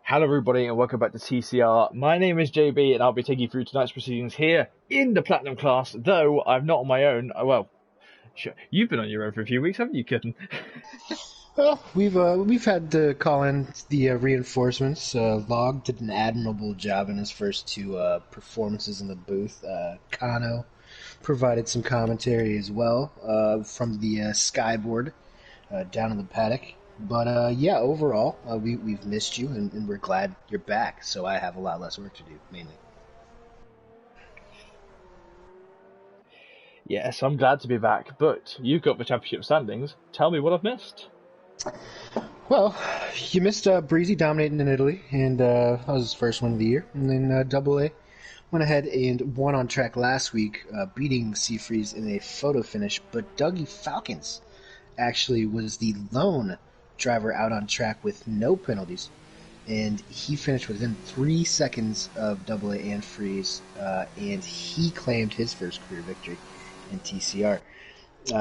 Hello, everybody, and welcome back to TCR. My name is JB, and I'll be taking you through tonight's proceedings here in the Platinum class, though I'm not on my own. Well, sure, you've been on your own for a few weeks, haven't you, Kitten? Well, we've had to call in the reinforcements. Log did an admirable job in his first two performances in the booth. Kano provided some commentary as well from the skyboard down in the paddock. But yeah, overall, we've missed you, and we're glad you're back. So I have a lot less work to do, mainly. Yes, I'm glad to be back, but you've got the championship standings. Tell me what I've missed. Well, you missed Breezy dominating in Italy, and that was his first win of the year. And then Double A went ahead and won on track last week, beating Seafreeze in a photo finish. But Dougie Falcons actually was the lone driver out on track with no penalties, and he finished within 3 seconds of Double A and Freeze, and he claimed his first career victory in TCR.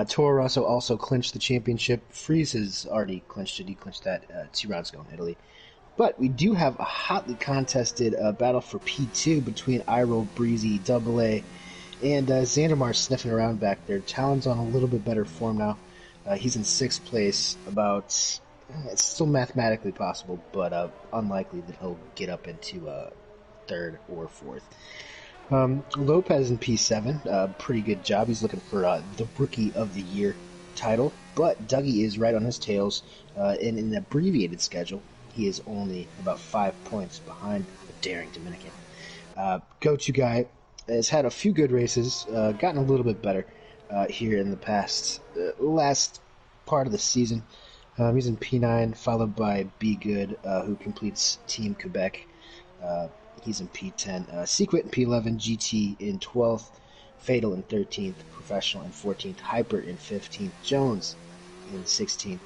Toro Rosso also clinched the championship. Freeze has already clinched it. He clinched that 2 rounds ago in Italy. But we do have a hotly contested battle for P2 between Iroh, Breezy, Double A, and Xandermar sniffing around back there. Talon's on a little bit better form now. He's in 6th place. It's still mathematically possible, but unlikely that he'll get up into 3rd or 4th. Lopez in P7, pretty good job. He's looking for the Rookie of the Year title, but Dougie is right on his tails. In an abbreviated schedule, he is only about 5 points behind the daring Dominican. Go-to guy has had a few good races, gotten a little bit better here in the last part of the season. He's in P9, followed by Be Good, who completes Team Quebec. He's in P10. Secret in P11, GT in 12th, Fatal in 13th, Professional in 14th, Hyper in 15th, Jones in 16th,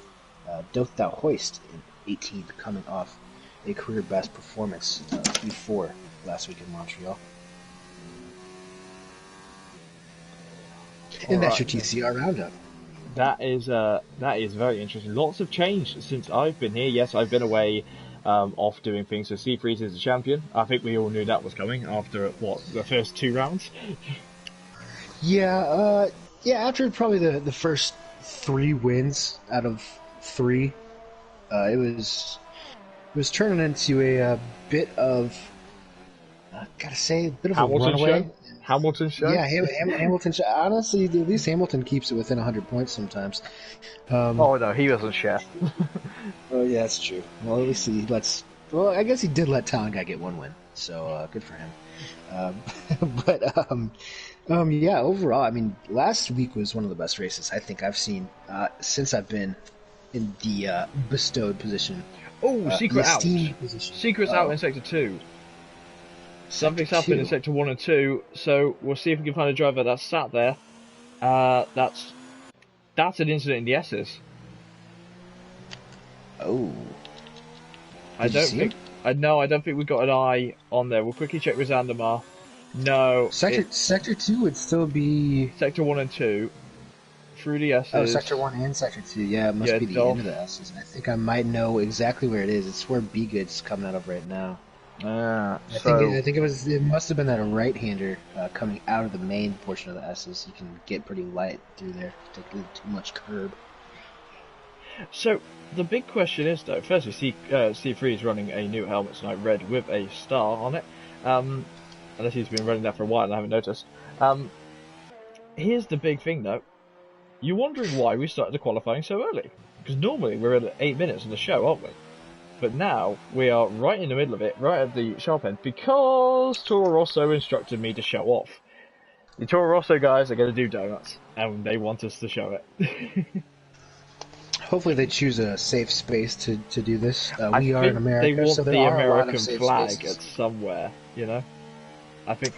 Doth Thou Hoist in 18th, coming off a career best performance P4 last week in Montreal. And that's your TCR roundup. That is very interesting. Lots have changed since I've been here. Yes, I've been away off doing things. So Seafreeze is the champion. I think we all knew that was coming after the first 2 rounds. Yeah, after probably the first 3 wins out of 3, it was turning into a bit of a runaway. Hamilton show? Yeah, Hamilton. Honestly, at least Hamilton keeps it within 100 points sometimes. Oh no, he doesn't share. Oh yeah, that's true. Well, at least he lets. Well, I guess he did let Talon Guy get 1 win, so good for him. Yeah. Overall, I mean, last week was one of the best races I think I've seen since I've been in the bestowed position. Oh, secret out. Position. Secret's out in Sector 2. Something's happened in Sector 1 and 2, so we'll see if we can find a driver that's sat there. That's an incident in the S's. Oh. I don't think we got an eye on there. We'll quickly check with Xandermar. No. Sector 2 would still be... Sector 1 and 2. Through the S's. Oh, Sector 1 and Sector 2. Yeah, it must be the end of the S's. I think I might know exactly where it is. It's where Be Good's coming out of right now. I think it must have been that right-hander coming out of the main portion of the S's. You can get pretty light through there. Take a little too much curb. So the big question is, though, firstly, C3 is running a new helmet tonight, red with a star on it. Unless he's been running that for a while and I haven't noticed. Here's the big thing, though. You're wondering why we started the qualifying so early, because normally we're at 8 minutes of the show, aren't we? But now we are right in the middle of it, right at the sharp end, because Toro Rosso instructed me to show off. The Toro Rosso guys are going to do donuts, and they want us to show it. Hopefully they choose a safe space to do this. We are in America, they want so there the are American a lot of safe flag spaces. at somewhere, you know? I think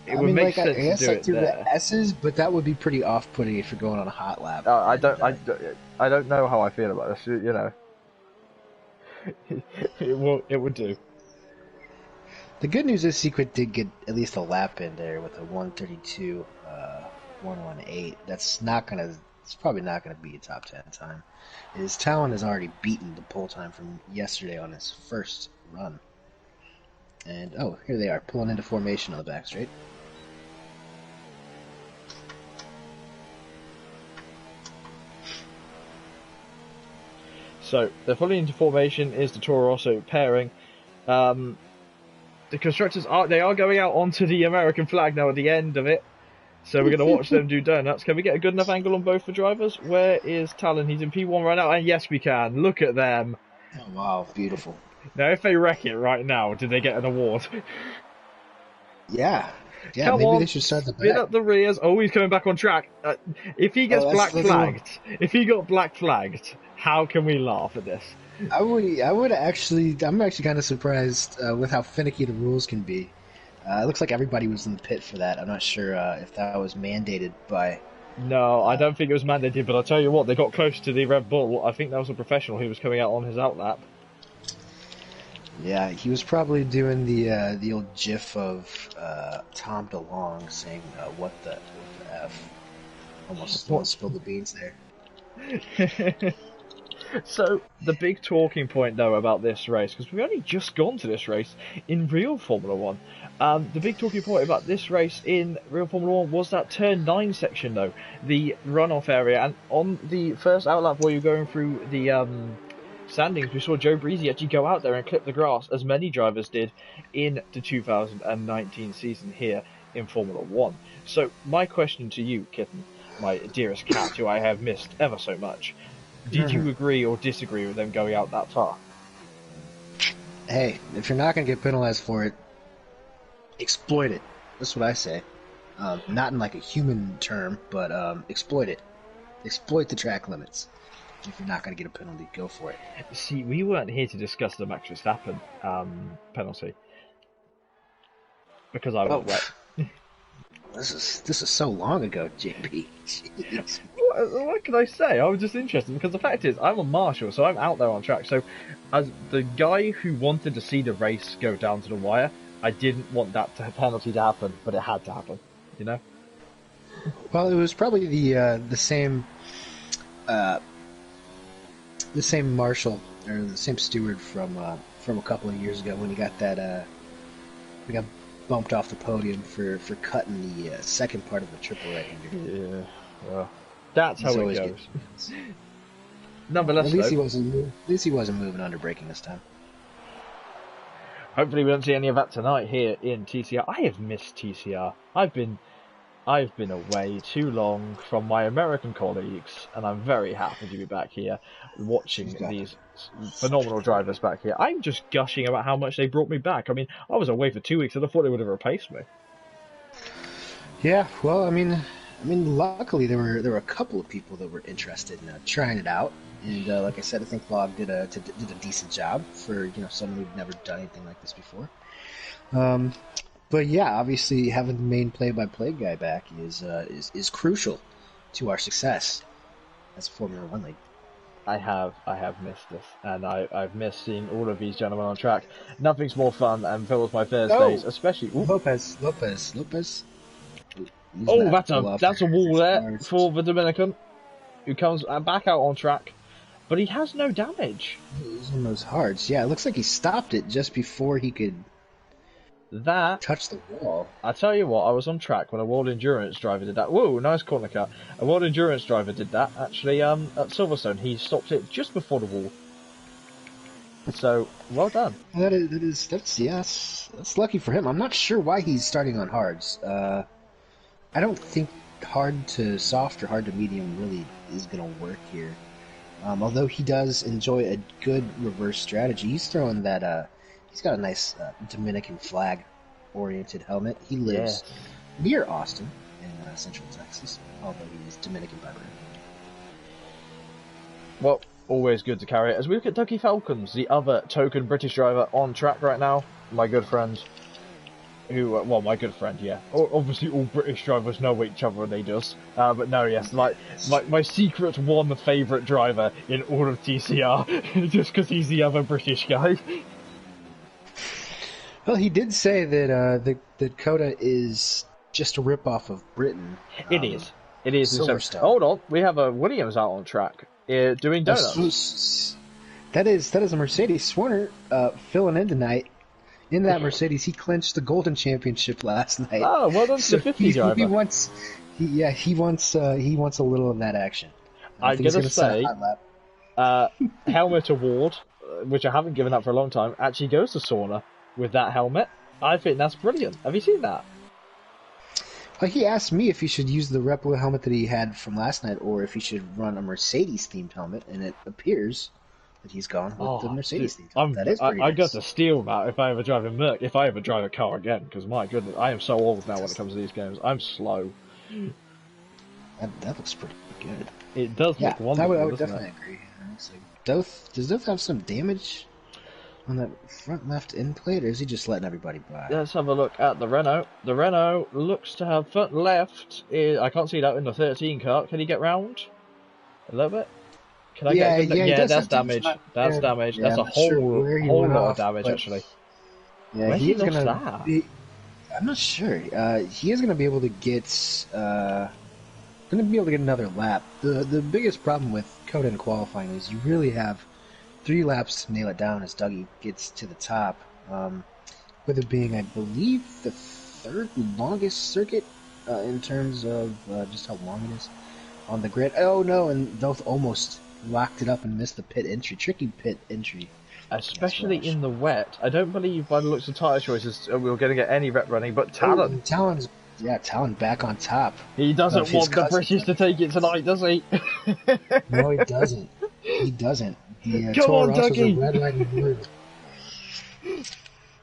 it would make sense I guess to do it there. The S's, but that would be pretty off-putting if you're going on a hot lap. I don't know how I feel about this, you know. It would do. The good news is Secret did get at least a lap in there with a 132, 118. It's probably not gonna be a top 10 time. His Talon has already beaten the pole time from yesterday on his first run. And, oh, here they are, pulling into formation on the back straight. So they're fully into formation. Is the Toro Rosso pairing? The constructors are going out onto the American flag now at the end of it. So we're going to watch them do donuts. Can we get a good enough angle on both the drivers? Where is Talon? He's in P1 right now, and yes, we can. Look at them. Oh, wow, beautiful. Now, if they wreck it right now, do they get an award? Yeah. Yeah, Come maybe on, they should start the spin bet. up the rears. Oh, he's coming back on track. If he gets black flagged, how can we laugh at this? I'm actually kind of surprised with how finicky the rules can be. It looks like everybody was in the pit for that. I'm not sure if that was mandated by... No, I don't think it was mandated, but I'll tell you what, they got close to the Red Bull. I think that was a professional who was coming out on his outlap. Yeah, he was probably doing the old gif of Tom DeLonge saying, what the F? Almost spilled the beans there. So, the big talking point, though, about this race, because we've only just gone to this race in real Formula 1, the big talking point about this race in real Formula 1 was that turn 9 section, though, the runoff area, and on the first outlap where you're going through the standings, we saw Joe Breezy actually go out there and clip the grass, as many drivers did in the 2019 season here in Formula 1. So, my question to you, Kitten, my dearest cat, who I have missed ever so much, did you agree or disagree with them going out that far? Hey, if you're not going to get penalized for it, exploit it. That's what I say. Not in like a human term, but exploit it. Exploit the track limits. If you're not going to get a penalty, go for it. See, we weren't here to discuss the Max Verstappen penalty. Because I was wet. This is so long ago, JP. Jeez. What can I say? I was just interested because the fact is, I'm a marshal, so I'm out there on track. So, as the guy who wanted to see the race go down to the wire, I didn't want that penalty to happen, but it had to happen. You know. Well, it was probably the same marshal or the same steward from a couple of years ago when he got that he got bumped off the podium for cutting the second part of the triple right-hander. Yeah, well, that's how it goes. Nonetheless, at least he wasn't moving under braking this time. Hopefully, we don't see any of that tonight here in TCR. I have missed TCR. I've been away too long from my American colleagues, and I'm very happy to be back here watching these phenomenal drivers back here. I'm just gushing about how much they brought me back. I mean, I was away for 2 weeks, and I thought they would have replaced me. Yeah, well, I mean, luckily there were a couple of people that were interested in trying it out, and like I said, I think Log did a decent job for someone who'd never done anything like this before. But yeah, obviously having the main play-by-play guy back is crucial to our success as a Formula 1 league. I have missed this, and I've missed seeing all of these gentlemen on track. Nothing's more fun and fills my Thursdays, especially. Ooh. Lopez. Oh, that's a wall there for the Dominican, who comes back out on track, but he has no damage. He's on those hards. Yeah, it looks like he stopped it just before he could touch the wall. I tell you what, I was on track when a World Endurance driver did that. Whoa, nice corner cut. A World Endurance driver did that, actually, at Silverstone. He stopped it just before the wall. So, well done. That's lucky for him. I'm not sure why he's starting on hards. I don't think hard to soft or hard to medium really is going to work here. Although he does enjoy a good reverse strategy. He's throwing that, he's got a nice Dominican flag-oriented helmet. He lives near Austin in Central Texas, although he is Dominican by birth. Well, always good to carry it. As we look at Dougie Falcons, the other token British driver on track right now, my good friend, my good friend, yeah. Obviously all British drivers know each other and they does. But no, yes, my secret one favourite driver in all of TCR, just because he's the other British guy. Well, he did say that that Coda is just a rip-off of Britain. It is. Silverstone. So, hold on, we have a Williams out on track doing donuts. That is a Mercedes. Swarner filling in tonight. In that Mercedes, he clinched the Golden Championship last night. Oh, well done to So the 50 driver. He wants a little of that action. I I'm think he's gonna going to set a say, hot lap. helmet award, which I haven't given up for a long time, actually goes to Sauna with that helmet. I think that's brilliant. Have you seen that? He asked me if he should use the replica helmet that he had from last night, or if he should run a Mercedes-themed helmet, and it appears that he's gone with the Mercedes-themed helmet. That is pretty I nice. got to steal that if I ever drive a Merc, if I ever drive a car again, because my goodness, I am so old now when it comes to these games. I'm slow. That looks pretty good. It does look wonderful, I would doesn't definitely it? agree. Does Doth have some damage on that front left end plate, or is he just letting everybody by? Let's have a look at the Renault. The Renault looks to have front left. I can't see that in the 13 car. Can he get round? A little bit? Can I get a good yeah, that's damage. That's damage. Yeah, that's a whole lot of damage, actually. Yeah, Where's he lost that? I'm not sure. He is going to be able to get another lap. The biggest problem with Coda in qualifying is you really have 3 laps to nail it down as Dougie gets to the top. With it being, I believe, the 3rd longest circuit in terms of just how long it is on the grid. Oh no, and Doth almost locked it up and missed the pit entry. Tricky pit entry. Especially in the wet. I don't believe, by the looks of tyre choices, we're going to get any rep running, but Talon. Talon back on top. He doesn't want the British to take it tonight, does he? No, he doesn't. He doesn't. Come on, Dougie!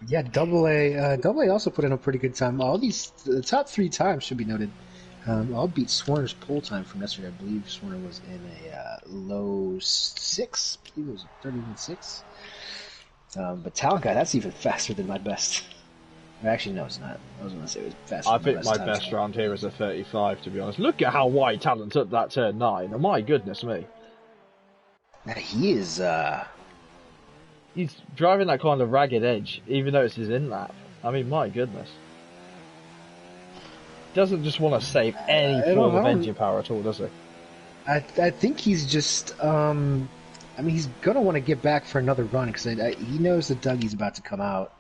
Yeah, Double A also put in a pretty good time. The top 3 times should be noted. All beat Swarner's pole time from yesterday. I believe Swarner was in a low 6. I believe it was 31.6. But Talon guy, that's even faster than my best. Actually, no, it's not. I was going to say it was faster. I think my best round here is a 35, to be honest. Look at how wide Talon took that turn 9. Oh, my goodness me. Now, he is. He's driving that kind of ragged edge, even though it's his in-lap. I mean, my goodness. Doesn't just want to save any form of engine power at all, does he? I think he's just. He's going to want to get back for another run because he knows that Dougie's about to come out.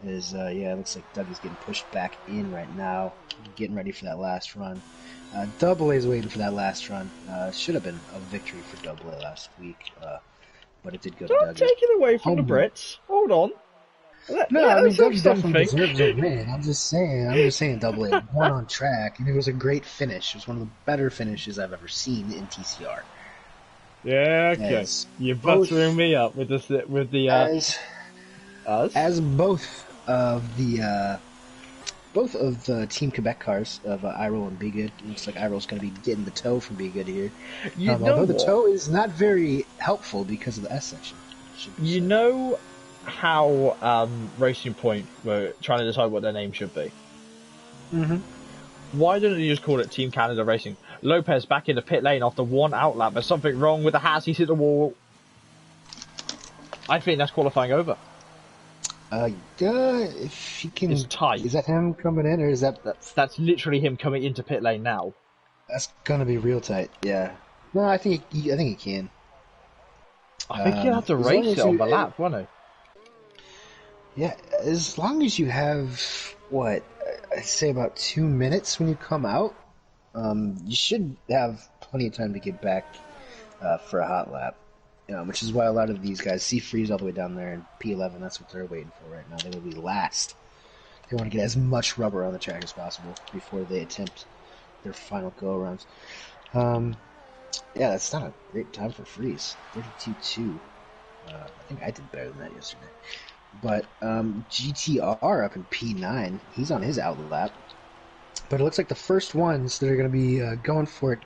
It looks like Dougie's getting pushed back in right now, getting ready for that last run. Double A's waiting for that last run. Should have been a victory for Double A last week, but it did go to Dougie. Don't take it away from the Brits. Hold on. Dougie definitely deserves a win. I'm just saying Double A won on track, and it was a great finish. It was one of the better finishes I've ever seen in TCR. Yeah, okay. You're buttering me up with the as both of the Team Quebec cars of Iroll and Be Good. It looks like Iroll's going to be getting the tow from Be Good here. Although the tow is not very helpful because of the S section. You know how Racing Point were trying to decide what their name should be? Mm-hmm. Why don't you just call it Team Canada Racing? Lopez back in the pit lane after one outlap. There's something wrong with the Haas. He's hit the wall. I think that's qualifying over. If he can, it's tight. Is that him coming in, or is that's literally him coming into pit lane now? That's gonna be real tight. Yeah. No, I think he can. I think he'll have to race it on the lap, won't he? Yeah, as long as you have I'd say about 2 minutes when you come out, you should have plenty of time to get back for a hot lap. Which is why a lot of these guys see Freeze all the way down there in P11. That's what they're waiting for right now. They will be last. They want to get as much rubber on the track as possible before they attempt their final go-arounds. That's not a great time for Freeze. 32.2. I think I did better than that yesterday. But GTR up in P9. He's on his outlet lap. But it looks like the first ones that are going to be going for it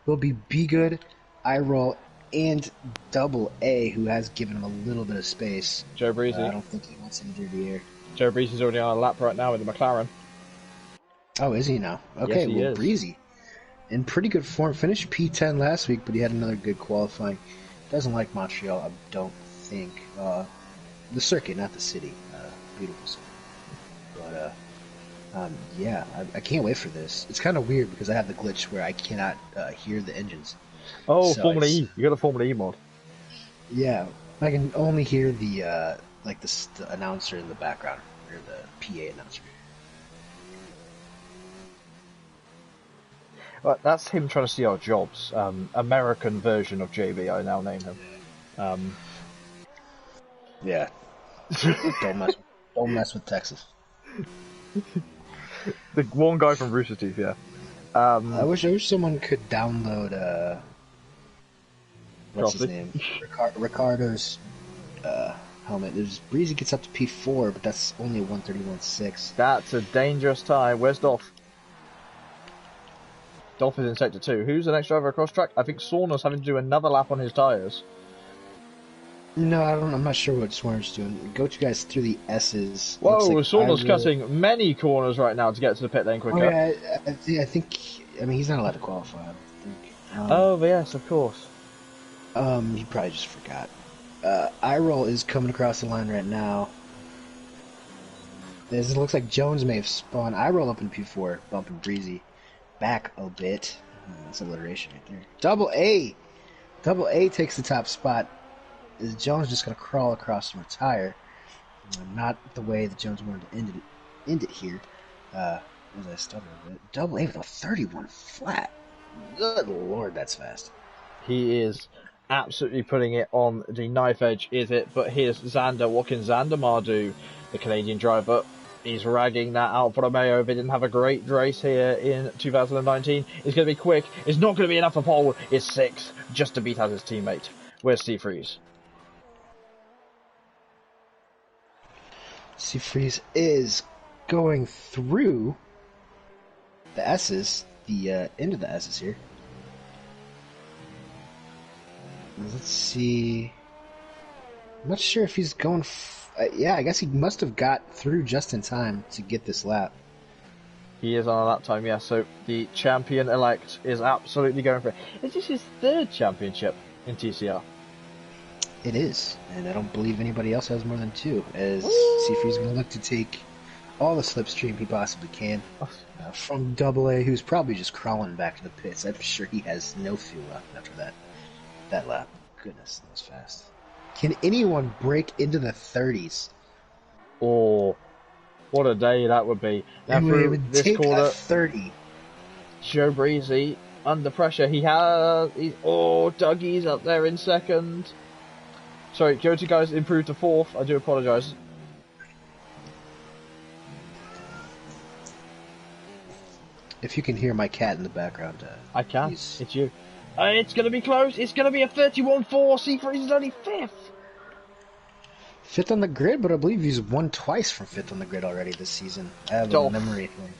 will be Be Good, iRoll, and Double A, who has given him a little bit of space. Joe Breezy. I don't think he wants him to do the air. Joe Breezy's already on a lap right now with the McLaren. Oh, is he now? Okay, yes, he is. Breezy. In pretty good form. Finished P10 last week, but he had another good qualifying. Doesn't like Montreal, I don't think. The circuit, not the city. Beautiful city. But, I can't wait for this. It's kind of weird because I have the glitch where I cannot hear the engines. Oh, so Formula E. You got a Formula E mod. Yeah. I can only hear the the announcer in the background, or the PA announcer. Well, that's him trying to steal our jobs. American version of JB, I now name him. Yeah, don't mess with Texas. The one guy from Rooster Teeth, yeah. I wish someone could download what's his name? Ricardo's helmet. There's Breezy gets up to P4, but that's only a 131.6. That's a dangerous time. Where's Dolph? Dolph is in sector 2. Who's the next driver across track? I think Sauna's having to do another lap on his tyres. No, I'm not sure what Swarm's doing. Go to guys through the S's. Whoa, Sauna's cutting many corners right now to get to the pit lane quicker. Oh, yeah, I think. I mean, he's not allowed to qualify. I don't think. Oh, yes, of course. He probably just forgot. iRoll is coming across the line right now. It looks like Jones may have spawned iRoll up in P4, bumping Breezy back a bit. That's alliteration right there. Double A takes the top spot. Is Jones just going to crawl across and retire? Not the way that Jones wanted to end it here. As I stutter a bit. Double A with a 31 flat. Good lord, that's fast. He is absolutely putting it on the knife edge, is it? But here's Xander. What can Xander do? The Canadian driver. He's ragging that Alfa Romeo. They didn't have a great race here in 2019. It's going to be quick. It's not going to be enough for pole. It's 6 just to beat out his teammate. Where's Seafreeze? Seafreeze is going through the S's, the end of the S's here. Let's see. I'm not sure if he's going. Yeah, I guess he must have got through just in time to get this lap. He is on a lap time, yeah. So the champion-elect is absolutely going for it. Is this his 3rd championship in TCR? It is, and I don't believe anybody else has more than 2, as Seafreeze is going to look to take all the slipstream he possibly can from Double A, who's probably just crawling back to the pits. I'm sure he has no fuel left after that lap. Goodness, that was fast. Can anyone break into the 30s? Oh, what a day that would be. Now through this take corner, a 30. Joe Breezy under pressure. Dougie's up there in 2nd. Sorry, Go2 guys improved to 4th. I do apologise. If you can hear my cat in the background, I can. It's you. It's going to be close. It's going to be a 31-4. Seafreeze is only 5th. 5th on the grid, but I believe he's won twice from 5th on the grid already this season. I have a memory of him.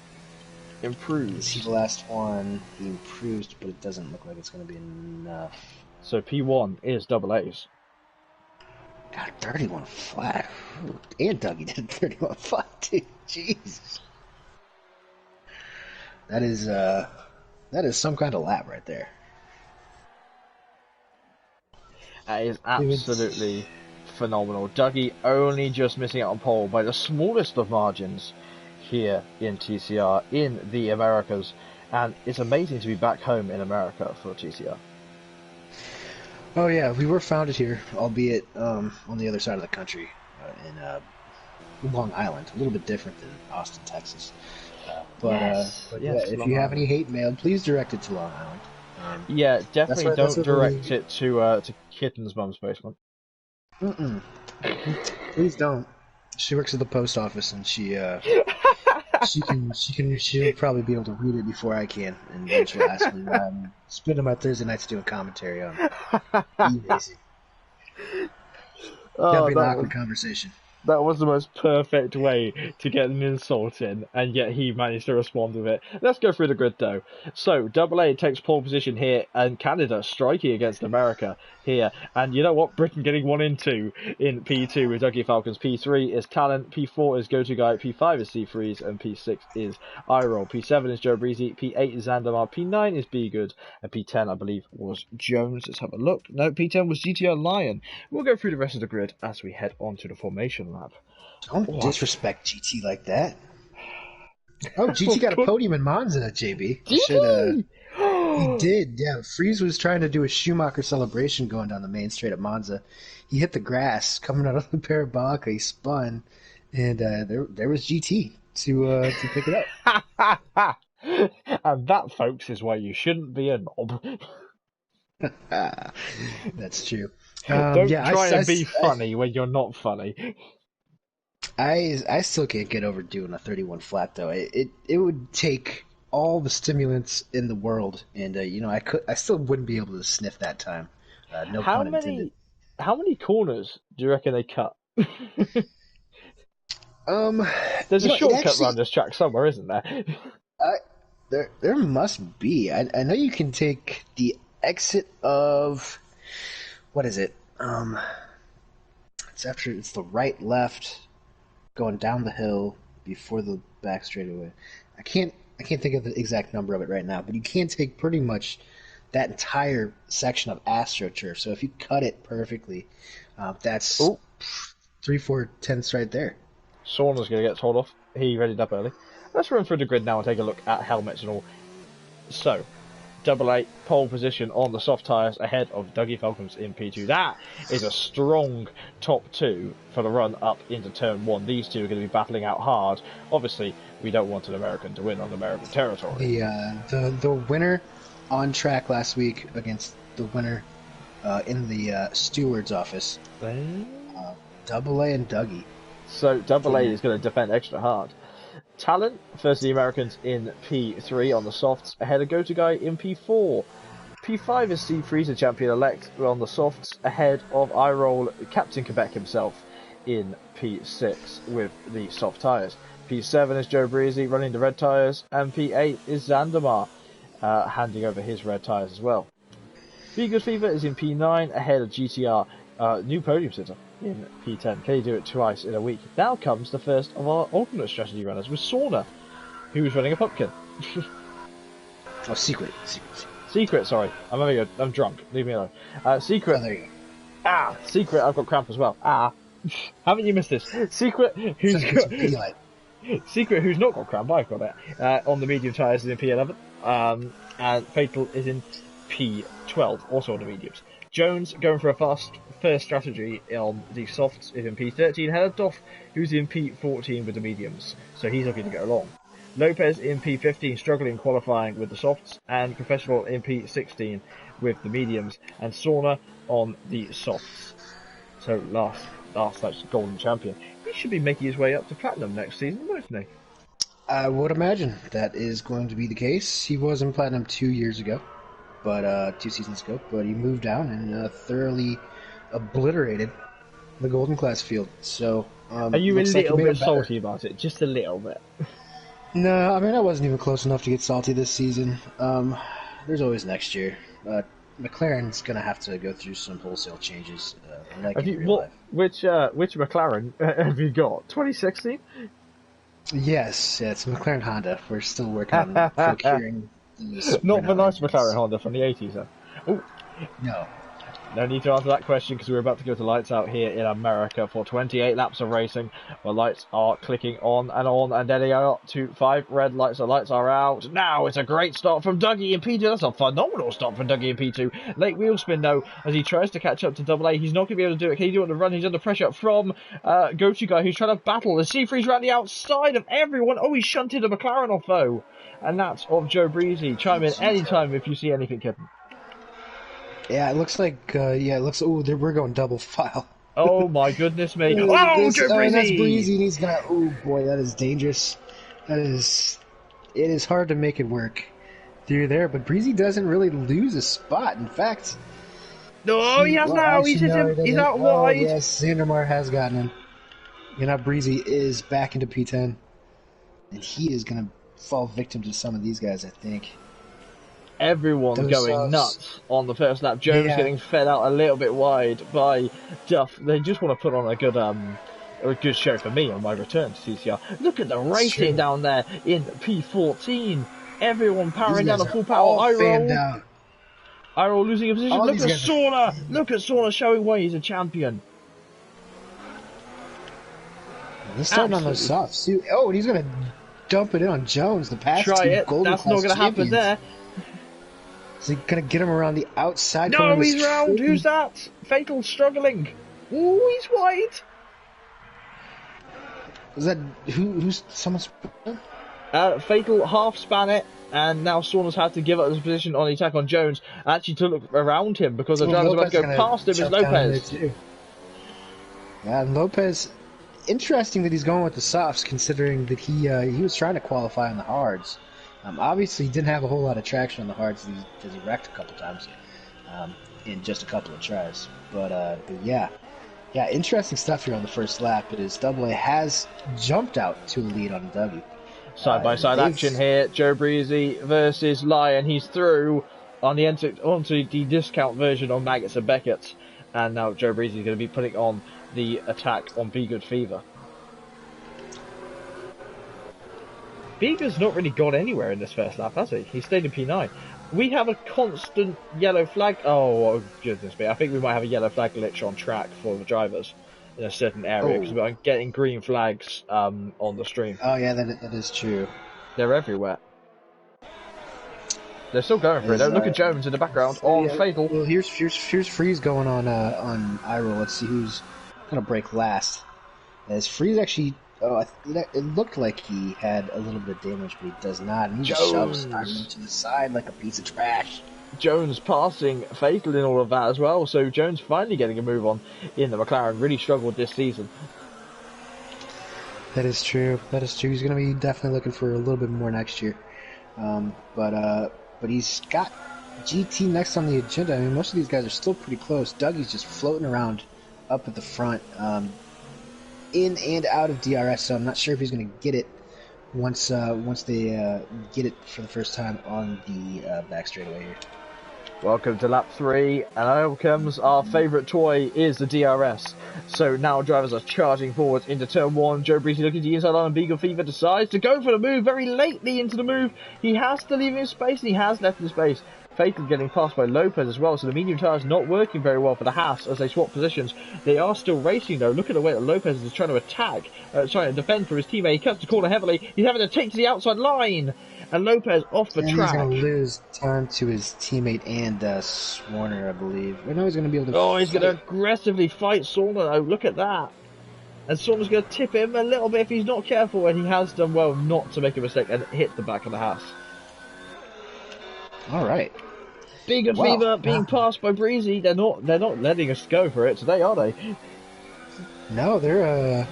Improves. See the last one. He improves, but it doesn't look like it's going to be enough. So P1 is double A's. God, 31 flat. And Dougie did 31 flat too. Jeez. That is some kind of lap right there. That is absolutely phenomenal. Dougie only just missing out on pole by the smallest of margins here in TCR in the Americas, and it's amazing to be back home in America for TCR. Oh yeah, we were founded here, albeit on the other side of the country, in Long Island. A little bit different than Austin, Texas. But if you have any hate mail, please direct it to Long Island. Yeah, definitely don't direct it to Kitten's mum's basement. Please don't. She works at the post office, and she'll probably be able to read it before I can, and then she'll ask me why I'm spending my Thursday nights doing commentary on e-racing. That'd be an awkward conversation. That was the most perfect way to get an insult in, and yet he managed to respond with it. Let's go through the grid, though. So, Double A takes pole position here, and Canada striking against America here. And you know what? Britain getting 1 in 2 in P2 with Dougie Falcons. P3 is Talent, P4 is Go-To Guy, P5 is Seafreeze, and P6 is iRoll. P7 is Joe Breezy, P8 is Xandamar, P9 is Be Good, and P10, I believe, was Jones. Let's have a look. No, P10 was GTR Lion. We'll go through the rest of the grid as we head on to the formation lab. Don't disrespect GT like that. Oh, GT got a podium in Monza, JB. He did, yeah. Freeze was trying to do a Schumacher celebration going down the main straight at Monza. He hit the grass coming out of the parabolic. He spun, and there was GT to pick it up. And that, folks, is why you shouldn't be a knob. That's true. Don't Yeah, try and be funny when you're not funny. I still can't get over doing a 31 flat though. It would take all the stimulants in the world, and I still wouldn't be able to sniff that time. No How pun intended. many corners do you reckon they cut? Um, There's a shortcut actually, around this track somewhere, isn't there? there must be. I know you can take the exit of what is it? It's the right left going down the hill before the back straightaway. I can't think of the exact number of it right now, but you can take pretty much that entire section of AstroTurf. So if you cut it perfectly, that's 3-4 tenths right there. Sauna's going to get told off. He readied up early. Let's run through the grid now and take a look at helmets and all. So, AA pole position on the soft tyres ahead of Dougie Falcons in P2. That is a strong top two for the run up into turn one. These two are going to be battling out hard. Obviously, we don't want an American to win on American territory. The winner on track last week against the winner in the steward's office. AA and Dougie. So AA is going to defend extra hard. Talent versus the Americans in P3 on the softs, ahead of Go-To Guy in P4. P5 is Steve Freeze, the champion-elect, on the softs, ahead of iRoll Captain Quebec himself in P6 with the soft tyres. P7 is Joe Breezy running the red tyres, and P8 is Zandamar handing over his red tyres as well. Be Good Fever is in P9 ahead of GTR, new podium sitter in P10. Can he do it twice in a week? Now comes the first of our alternate strategy runners with Sauna, who was running a pumpkin. Secret, sorry. I'm drunk. Leave me alone. Secret. Oh, there you go. Secret, I've got cramp as well. Haven't you missed this? Secret, who's not got cramp, I've got it. On the medium tyres is in P11. And Fatal is in P12, also on the mediums. Jones going for a fast first strategy on the softs is in P13. Ahead of Doff, who's in P14 with the mediums, so he's looking to go along. Lopez in P15, struggling qualifying with the softs, and Professional in P16 with the mediums, and Sauna on the softs. So last that's golden champion. He should be making his way up to platinum next season, won't he? I would imagine that is going to be the case. He was in platinum 2 years ago. 2 seasons ago, but he moved down and thoroughly obliterated the golden class field. So, are you a little bit salty about it? Just a little bit? No, I mean I wasn't even close enough to get salty this season. There's always next year. McLaren's gonna have to go through some wholesale changes. Which McLaren have you got? 2016? Yes, it's McLaren Honda. We're still working on procuring. Not the nice McLaren Honda from the 80s, though. Oh, no. No need to answer that question because we're about to go to lights out here in America for 28 laps of racing where lights are clicking on, and then they are to 5 red lights. The lights are out. Now it's a great start from Dougie in P2. That's a phenomenal start from Dougie in P2. Late wheel spin though as he tries to catch up to AA. He's not going to be able to do it. Can he do it on the run? He's under pressure from Go-To Guy who's trying to battle. The Seafreeze around the outside of everyone. Oh, he shunted a McLaren off though. And that's of Joe Breezy. Chime in anytime if you see anything, Kevin. Yeah, it looks like, we're going double file. Oh my goodness me. Oh, Joe Breezy! That's Breezy, and he's gonna, oh boy, that is dangerous. It is hard to make it work through there, but Breezy doesn't really lose a spot. In fact... No, he has now, he's out wide. Yes, Zandermar has gotten him. And now Breezy is back into P10. And he is gonna fall victim to some of these guys, I think. Everyone's going nuts on the first lap. Jones getting fed out a little bit wide by Duff. They just want to put on a good show for me on my return to TCR. Look at the racing down there in P14. Everyone powering down at full power. iRoll losing a position. Look at Sauna. Look at Sauna showing why he's a champion. He's starting on those softs too. Oh, and he's going to dump it in on Jones. The past Try two it. golden That's not going to happen there. Is he gonna get him around the outside? No, he's round. Who's that? Fatal struggling. Ooh, he's wide. Is that who's someone's? Fatal half span it, and now Saunders had to give up his position on the attack on Jones, actually to look around him because the driver's about to go past him is Lopez. Yeah, Lopez. Interesting that he's going with the softs, considering that he was trying to qualify on the hards. Obviously, he didn't have a whole lot of traction on the hards because he wrecked a couple times in just a couple of tries. But yeah, interesting stuff here on the first lap. It is AA has jumped out to a lead on the W. Side-by-side action here. Joe Breezy versus Lion. He's through on the onto the discount version on Maggots and Beckett. And now Joe Breezy is going to be putting on the attack on Be Good Fever. Beaver's not really gone anywhere in this first lap, has he? He stayed in P9. We have a constant yellow flag. Oh, goodness me. I think we might have a yellow flag glitch on track for the drivers in a certain area because we're getting green flags on the stream. Oh, yeah, that is true. They're everywhere. They're still going for it. Look at Jones in the background on Fatal. Well, here's Freeze going on iRoll. Let's see who's going to break last. As Freeze actually... Oh, it looked like he had a little bit of damage, but he does not. And he just shoves iRoll to the side like a piece of trash. Jones passing Fatal in all of that as well, so Jones finally getting a move on in the McLaren. Really struggled this season. That is true. He's going to be definitely looking for a little bit more next year. But he's got GT next on the agenda. I mean, most of these guys are still pretty close. Dougie's just floating around up at the front, in and out of DRS, so I'm not sure if he's going to get it once they get it for the first time on the back straightaway here. Welcome to lap 3, and out comes our favourite toy, is the DRS. So now drivers are charging forward into turn 1. Joe Breezy looking to the inside line, and Beagle Fever decides to go for the move very lately into the move. He has to leave him space, and he has left him space. Fatal getting passed by Lopez as well, so the medium tyres not working very well for the Haas as they swap positions. They are still racing though. Look at the way that Lopez is trying to trying to defend for his teammate. He cuts the corner heavily. He's having to take to the outside line. And Lopez off the track. He's going to lose time to his teammate and Swarner, I believe. I know he's going to be able to... Oh, he's going to aggressively fight Swarner. Oh, look at that. And Swarner's going to tip him a little bit if he's not careful, and he has done well not to make a mistake and hit the back of the house. All right. Be Good Fever being passed by Breezy. They're not letting us go for it today, are they? No, they're...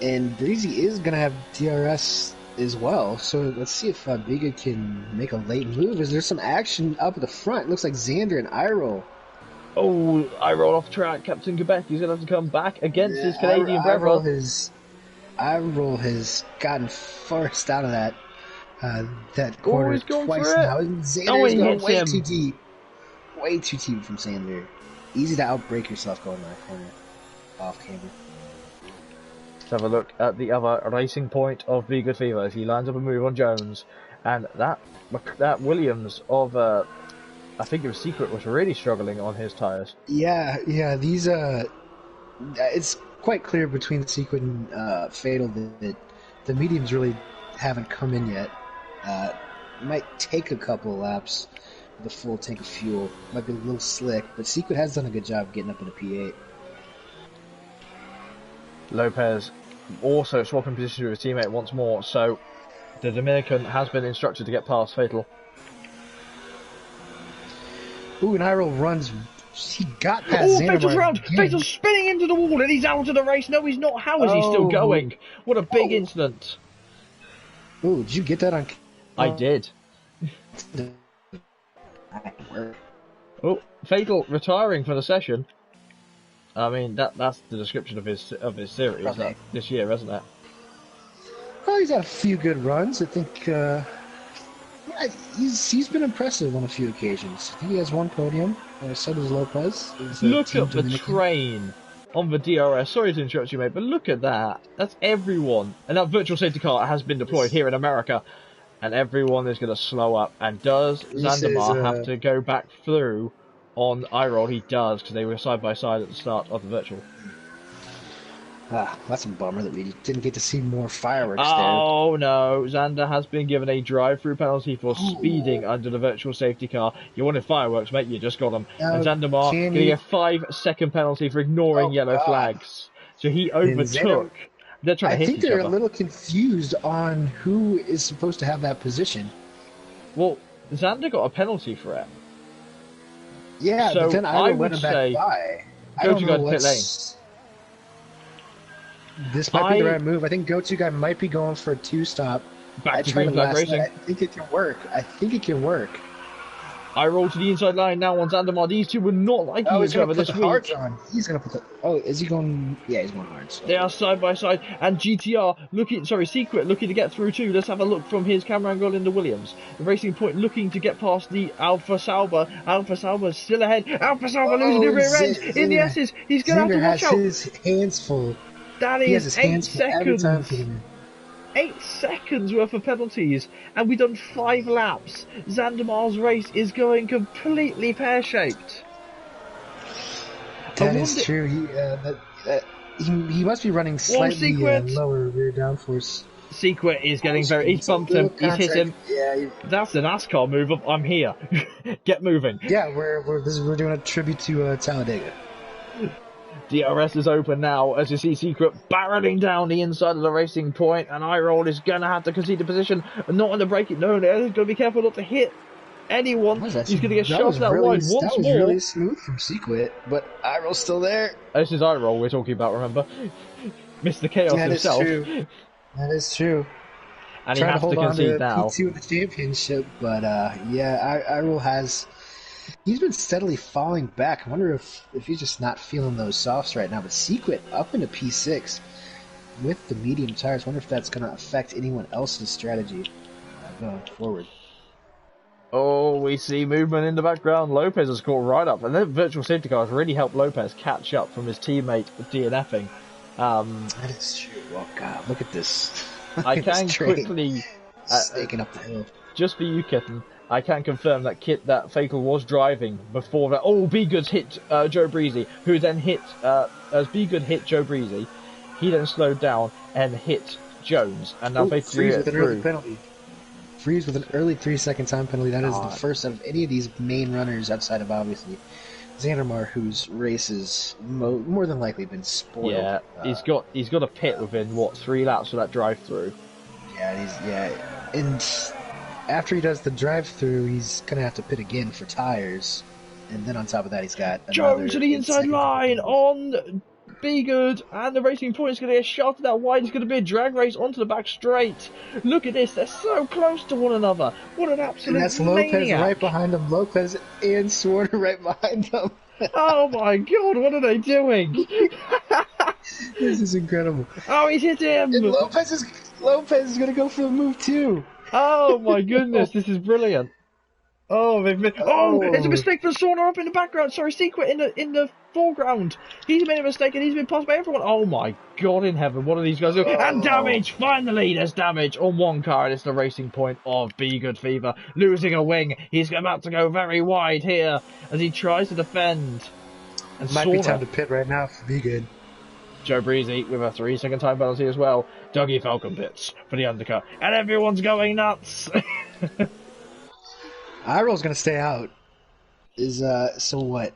And Breezy is going to have DRS... as well, so let's see if Biga can make a late move. Is there some action up at the front? It looks like Xander and iRoll. Oh, iRoll off track. Captain Quebec, he's going to have to come back against his Canadian brother. iRoll has gotten forced out of that corner twice now. Xander's going way too deep. Way too deep from Xander. Easy to outbreak yourself going in that corner. Off camber. Let's have a look at the other racing point of Be Good Fever as he lines up a move on Jones, and that Williams of I think it was Secret was really struggling on his tyres. Yeah, these it's quite clear between Secret and Fatal that the mediums really haven't come in yet. Might take a couple of laps with a full tank of fuel. Might be a little slick, but Secret has done a good job getting up in a P8. Lopez also swapping positions with his teammate once more, so the Dominican has been instructed to get past Fatal. Ooh, and iRoll runs. He got past Xander. Fatal's round! Fatal's spinning into the wall and he's out of the race. No, he's not. How is he still going? What a big incident. Ooh, did you get that on... I did. Oh, Fatal retiring for the session. I mean, that's the description of his series this year, isn't it? Well, he's had a few good runs. I think he's been impressive on a few occasions. I think he has one podium. So does Lopez. Look at the train on the DRS. Sorry to interrupt you, mate, but look at that. That's everyone. And that virtual safety car has been deployed here in America. And everyone is going to slow up. And does Zandamar have to go back through on iRoll? He does, because they were side by side at the start of the virtual. That's a bummer that we didn't get to see more fireworks there. Oh no, Xander has been given a drive-through penalty for speeding Oh, under the virtual safety car. You wanted fireworks, mate, you just got them. And now Xander Mar can getting he? a 5-second penalty for ignoring Oh yellow God! flags. So he And Xander, overtook. They're trying I to hit think each they're a other. little confused on who is supposed to have that position. Well, Xander got a penalty for it. Yeah, but So then I Ira let would him back say by. I go don't to know go to pit lane. what's. This might be the I right move. I think Go-To Guy might be going for a two-stop. back I to tried green it flag last night. racing. I think it can work. I think it can work. I roll to the inside line now on Xander Mar. These two were not liking Oh, he's each going other to put the this hards week. on. He's going to put the... Oh, is he going... Yeah, he's going hards. They Okay. are side by side, and GTR Secret looking to get through too. Let's have a look from his camera angle in the Williams. The Racing Point looking to get past the Alpha Sauber. Alpha Sauber's still ahead. Alpha Sauber losing the Oh, rear end in the S's. He's going to have to Xander watch has out. his hands full. That He has is his 8 hands full every time. seconds. 8 seconds worth of penalties, and we've done 5 laps. Xander Mar's race is going completely pear-shaped. That is true. He must be running slightly lower rear downforce. Secret is getting very. He's bumped him. He's hit him. Yeah, That's the NASCAR move of I'm here. Get moving. yeah. We're doing a tribute to Talladega. DRS is open now as you see Secret barreling down the inside of the Racing Point, and iRoll is going to have to concede the position. Not on the braking. No, he's going to be careful not to hit anyone. He's going to get shoved that wide once more. That was really smooth from Secret, but iRoll's still there. This is iRoll we're talking about, remember? Mr. Chaos himself. That is true. And he has to concede now. P2 of the championship, but yeah, iRoll has... He's been steadily falling back. I wonder if he's just not feeling those softs right now. But Secret up into P6 with the medium tires. I wonder if that's going to affect anyone else's strategy going forward. Oh, we see movement in the background. Lopez has caught right up. And the virtual safety car has really helped Lopez catch up from his teammate DNFing. That is true. Oh, God, look at this. I can quickly... Snaking up the hill. Just for you, Kitten, I can confirm that Fatal was driving before that. Oh, Be Good's hit Joe Breezy, who then hit, as Be Good hit Joe Breezy, he then slowed down and hit Jones, and now Fatal Freeze with an early penalty. Freeze with an early 3-second time penalty. That is the first of any of these main runners outside of, obviously, Xander Mar, whose race has more than likely been spoiled. Yeah, he's got a pit within, 3 laps for that drive-through. Yeah, and after he does the drive-through, he's gonna have to pit again for tires, and then on top of that, he's got Jones to the inside line on Be Good, and the Racing Point is going to get shafted out wide. It's going to be a drag race onto the back straight. Look at this, they're so close to one another. What an absolute And that's Lopez maniac. right behind him. Lopez and Swarner right behind him. Oh my God, what are they doing? This is incredible. Oh, he's hit him. And Lopez is gonna go for the move too. Oh my goodness, this is brilliant. Oh, it's a mistake for Sauna up in the background. Sorry, Secret in the foreground. He's made a mistake and he's been passed by everyone. Oh my God in heaven, what are these guys doing? And damage, finally there's damage on one car, and it's the Racing Point of Be Good Fever. Losing a wing, he's about to go very wide here as he tries to defend. And Might be time to pit right now for Be Good. Joe Breezy with a 3-second time penalty as well. Dougie Falcon pits for the undercut. And everyone's going nuts. iRoll's gonna stay out. So what?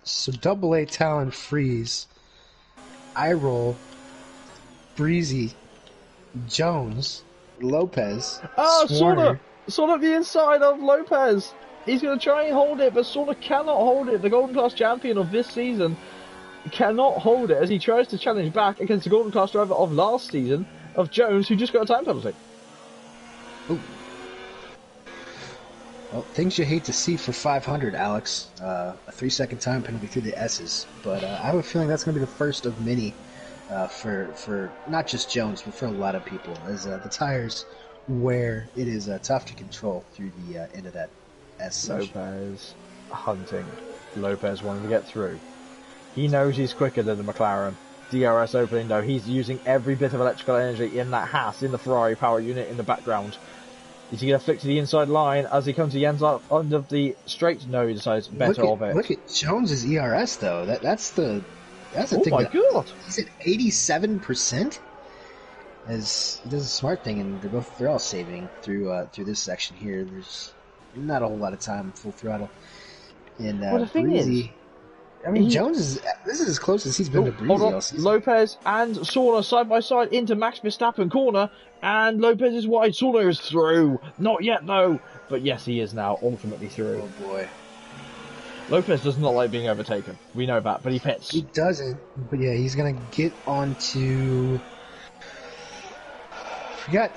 So AA Talon Freeze, iRoll, Breezy, Jones, Lopez. Oh, Swarner. sort of the inside of Lopez. He's going to try and hold it, but sort of cannot hold it. The Golden Class champion of this season cannot hold it as he tries to challenge back against the Golden Class driver of last season, of Jones, who just got a time penalty. Ooh. Well, things you hate to see for 500, Alex. A 3-second time penalty through the S's. But I have a feeling that's going to be the first of many for not just Jones, but for a lot of people, as the tires wear. It is tough to control through the end of that S section. Lopez hunting. Lopez wanting to get through. He knows he's quicker than the McLaren. DRS opening though. He's using every bit of electrical energy in that Haas, in the Ferrari power unit in the background. Is he going to flick to the inside line as he comes to the end of the straight? No, he decides better of it. Look at Jones's ERS though. That's the That's the Oh thing. my god! He's at 87%. As he does a smart thing, and they're all saving through this section here. There's not a whole lot of time, full throttle. And Well, the thing is, Breezy, I mean, Jones is this is as close as he's been to Breezy all season. Lopez and Sorna side by side into Max Verstappen corner, and Lopez is wide. Sorna is through. Not yet though, but yes, he is now ultimately through. Oh boy. Lopez does not like being overtaken. We know that, but he pits. He doesn't. But yeah, he's gonna get onto. Forgot.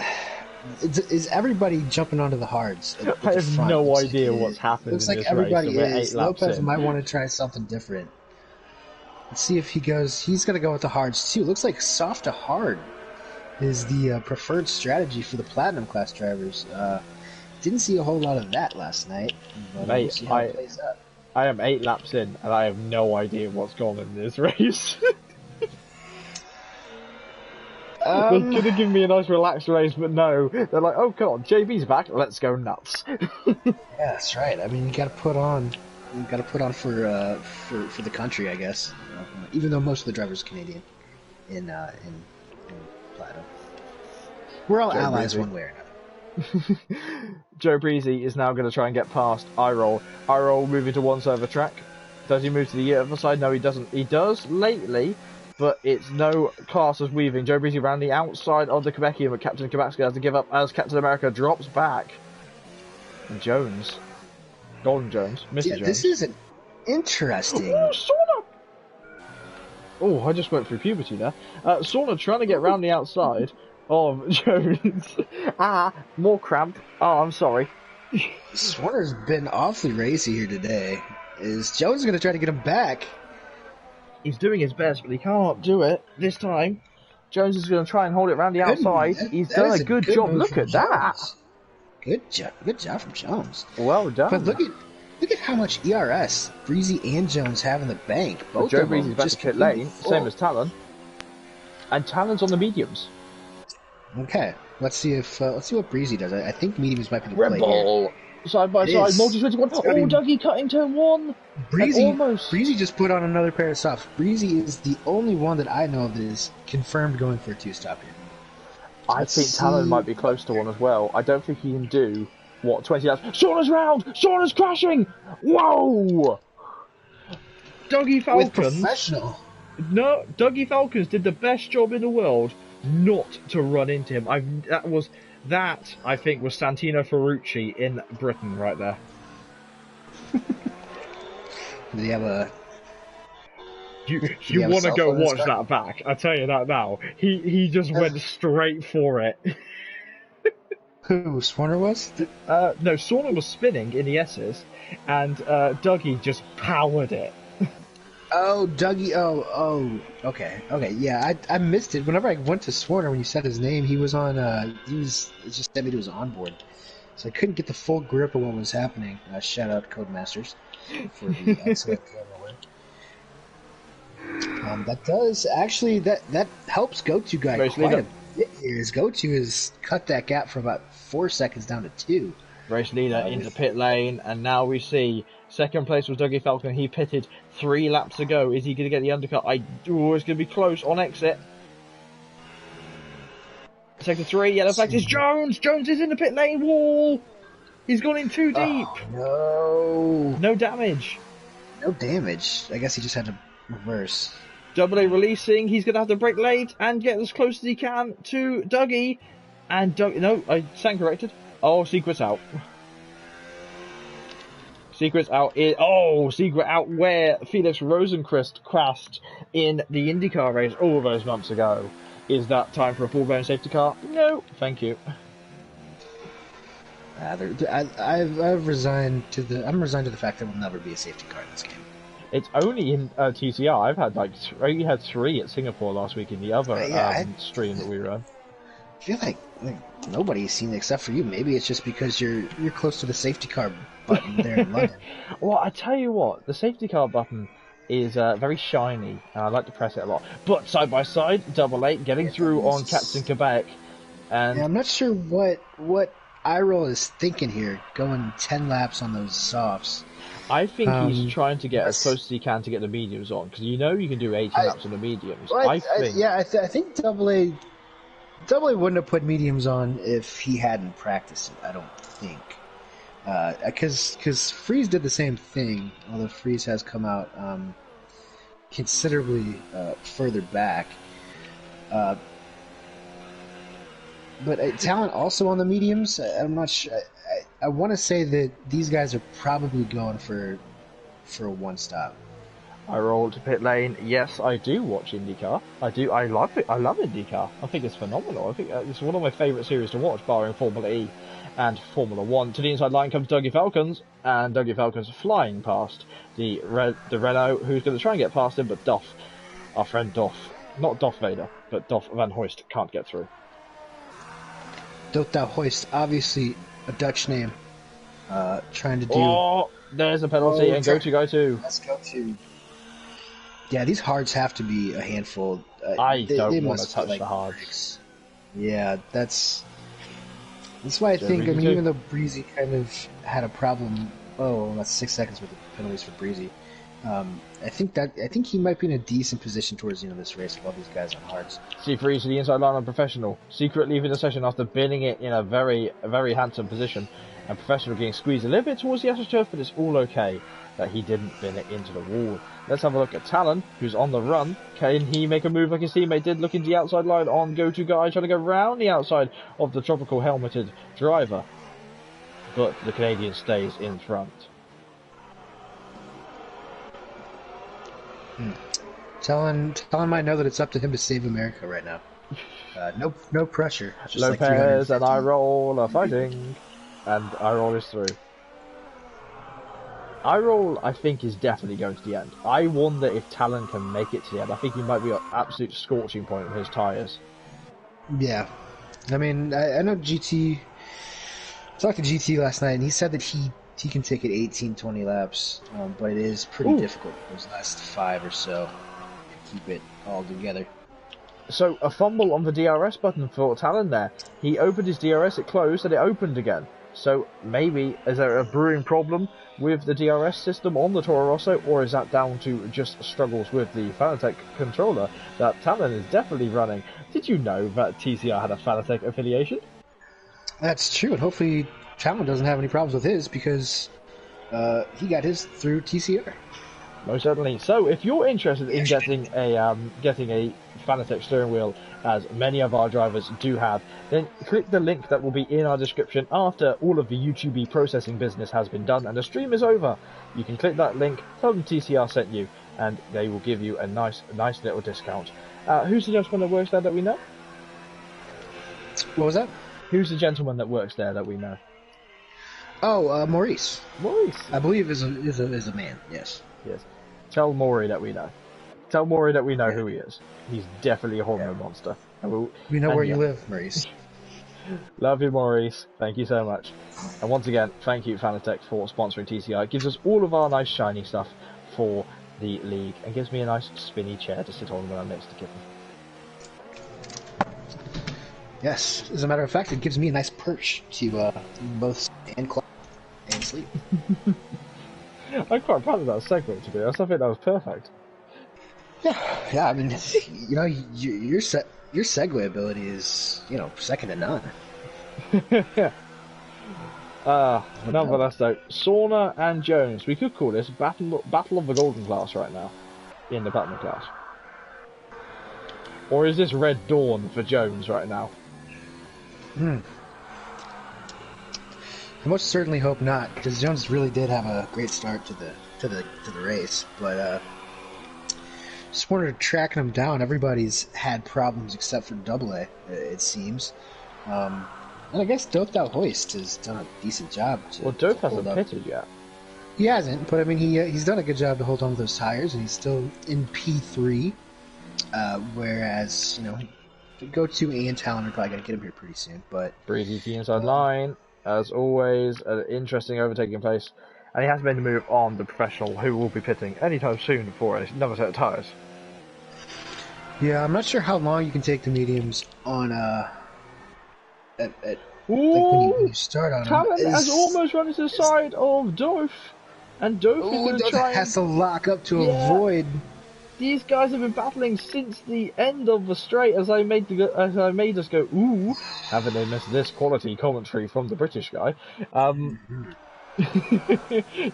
Is everybody jumping onto the hards? I have no idea what's happened. Looks in like this everybody race, is. Lopez might want to try something different. Let's see if he goes. He's gonna go with the hards too. Looks like soft to hard is the preferred strategy for the platinum class drivers. Didn't see a whole lot of that last night. But Mate, we'll see how it plays out. I am 8 laps in, and I have no idea what's gone in this race. They could have given me a nice relaxed race, but no. They're like, oh god, JB's back, let's go nuts. Yeah, that's right. I mean, you got to put on for the country, I guess. You know, even though most of the drivers are Canadian in Platinum, we're all allies one way or another. Joe Breezy is now going to try and get past iRoll. iRoll moving to one side of the track. Does he move to the other side? No, he doesn't. He does lately, but it's no class as weaving. Joe Breezy around the outside of the Quebecian, but Captain Quebec's going to have to give up as Captain America drops back. And Jones. Golden Jones. Mr. Jones. This is an interesting... Oh, I just went through puberty there. Sauna trying to get round the outside of Jones. More cramp. Oh, I'm sorry. Swarner's been awfully racy here today. Is Jones going to try to get him back? He's doing his best, but he can't do it this time. Jones is going to try and hold it around the outside. He's done a good job. Look at that. Good job from Jones. Well done. But look at how much ERS Breezy and Jones have in the bank. Both Joe of them Breezy's back to pit lane, same as Talon. And Talon's on the mediums. Okay, let's see what Breezy does. I think mediums might be the Red play Bull. Here. Side by side, multi-switch one. Oh, Dougie cutting turn one. Breezy just put on another pair of softs. Breezy is the only one that I know of that is confirmed going for a two-stop here. I think Talon might be close to one as well. I don't think he can do, 20 laps. Sauna's round! Sauna's crashing! Whoa! Dougie Falcons. With professional. No, Dougie Falcons did the best job in the world not to run into him. That, I think, was Santino Ferrucci in Britain right there. Did he have a... You want to go watch that back, I tell you that now. He just went straight for it. Who, Swarner was? No, Swarner was spinning in the S's, and Dougie just powered it. Oh, Dougie, okay, yeah, I missed it. Whenever I went to Swarner, when you said his name, he was on, it just said he was on board. So I couldn't get the full grip of what was happening. Shout out Codemasters for the excellent camera work. That does, actually, that helps GoTo guy quite a bit here. His GoTo has cut that gap from about 4 seconds down to 2. Race leader into pit lane, and now we see second place was Dougie Falcon. He pitted 3 laps ago. Is he going to get the undercut? It's going to be close on exit. Sector 3, yellow flag is Jones. Jones is in the pit lane wall. He's gone in too deep. Oh, no. No damage. No damage. I guess he just had to reverse. Double A releasing. He's going to have to brake late and get as close as he can to Dougie. And no, I stand corrected. Oh, Secret's out. Secret's out. Secret out where Felix Rosenquist crashed in the IndyCar race all those months ago. Is that time for a full-blown safety car? No, thank you. I've resigned to the. I'm resigned to the fact there will never be a safety car in this game. It's only in TCR. I've had we had 3 at Singapore last week in the other stream that we run. I feel like nobody's seen it except for you. Maybe it's just because you're close to the safety car button there in London. Well, I tell you what, the safety car button is very shiny, and I like to press it a lot. But side by side, double 8 getting through on Captain Quebec, and I'm not sure what iRoll is thinking here, going 10 laps on those softs. I think he's trying to get as Unless, close as he can to get the mediums on, because you know you can do 18 I, laps on the mediums. well, I think yeah, I think Double A wouldn't have put mediums on if he hadn't practiced it. I don't think, because Freeze did the same thing, although Freeze has come out considerably further back. But talent also on the mediums. I'm not sure. I want to say that these guys are probably going for a one stop. I roll to pit lane. Yes, I do watch IndyCar. I do. I love it. I love IndyCar. I think it's phenomenal. I think it's one of my favourite series to watch, barring Formula E and Formula One. To the inside line comes Dougie Falcons, and Dougie Falcons flying past the Renault, who's going to try and get past him, but Doff, our friend Doff, not Doff Vader, but Doff Van Hoist can't get through. Dota Hoist, obviously a Dutch name. Trying to do. Oh, there's a penalty, and go to. Let's go to. Yeah, these hards have to be a handful. I don't want to touch the hards. Bricks. Yeah, that's why I think. I mean, even though Breezy kind of had a problem. Oh, that's 6 seconds with the penalties for Breezy. I think he might be in a decent position towards the end of this race with all these guys on hards. C3 to the inside line on Professional. Secret leaving the session after binning it in a very handsome position. And Professional getting squeezed a little bit towards the AstroTurf, but it's all okay that he didn't bin it into the wall. Let's have a look at Talon, who's on the run. Can he make a move like his teammate did, looking to the outside line on Go-To Guy, trying to go round the outside of the tropical helmeted driver. But the Canadian stays in front. Talon might know that it's up to him to save America right now. No pressure. Just Lopez like and I roll are fighting, and I roll is through. I roll, I think, is definitely going to the end. I wonder if Talon can make it to the end. I think he might be at absolute scorching point with his tyres. Yeah, I mean, I know GT. Talked to GT last night, and he said that he can take it 18, 20 laps, but it is pretty difficult those last 5 or so to keep it all together. So, a fumble on the DRS button for Talon there. He opened his DRS, it closed, and it opened again. So, maybe, is there a brewing problem with the DRS system on the Toro Rosso, or is that down to just struggles with the Fanatec controller that Talon is definitely running? Did you know that TCR had a Fanatec affiliation? That's true, and hopefully Talon doesn't have any problems with his, because he got his through TCR. Most certainly. So, if you're interested in getting a Fanatec steering wheel, as many of our drivers do have, then click the link that will be in our description after all of the YouTube processing business has been done and the stream is over. You can click that link, tell them TCR sent you, and they will give you a nice little discount. Who's the gentleman that works there that we know? What was that? Who's the gentleman that works there that we know? Oh, Maurice. Maurice. I believe is a man. Yes. Yes. Tell Maury that we know. Tell Maury that we know who he is. He's definitely a hormone monster. We know where you live, Maurice. Love you, Maurice. Thank you so much. And once again, thank you, Fanatec, for sponsoring TCI. It gives us all of our nice shiny stuff for the league and gives me a nice spinny chair to sit on when I'm next to Kitten. Yes, as a matter of fact, it gives me a nice perch to both stand, clap, and sleep. I'm quite proud of that segue, to be honest. I think that was perfect. Yeah. I mean, you know, your segue ability is, second to none. Nonetheless, though, Sauna and Jones. We could call this battle of the Golden Class right now, in the Platinum class. Or is this Red Dawn for Jones right now? I most certainly hope not, because Jones really did have a great start to the race, but just wanted to track him down. Everybody's had problems except for Double A, it seems. And I guess Doped Out Hoist has done a decent job. Dope hasn't pitted yet. He hasn't, but I mean he's done a good job to hold on to those tires, and he's still in P3. Whereas Go-To and Talon are probably going to get him here pretty soon. But Breezy the inside line. As always, an interesting overtaking place. And he has made a move on the Professional, who will be pitting anytime soon for another set of tyres. Yeah, I'm not sure how long you can take the mediums on when you start on Talon them. has almost run into the side of Doof. And Doth is Oh, going to Doth try and... has to lock up to Yeah, avoid. these guys have been battling since the end of the straight as I made us go, ooh, haven't they missed this quality commentary from the British guy?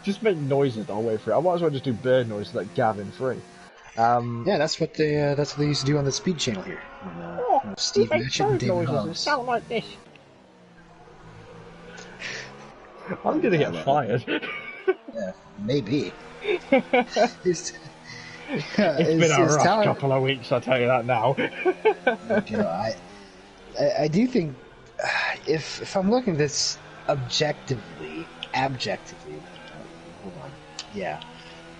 Just make noises the whole way through. I might as well just do bird noises like Gavin Free. Yeah, that's what they used to do on the Speed Channel here. Oh, we Steve make Matchett and bird David noises and Hawes. sound like this. I'm Oh, gonna yeah, get fired. Yeah, maybe. His, It's been a rough talent, couple of weeks, I'll tell you that now. I do think if I'm looking at this objectively, hold on, yeah,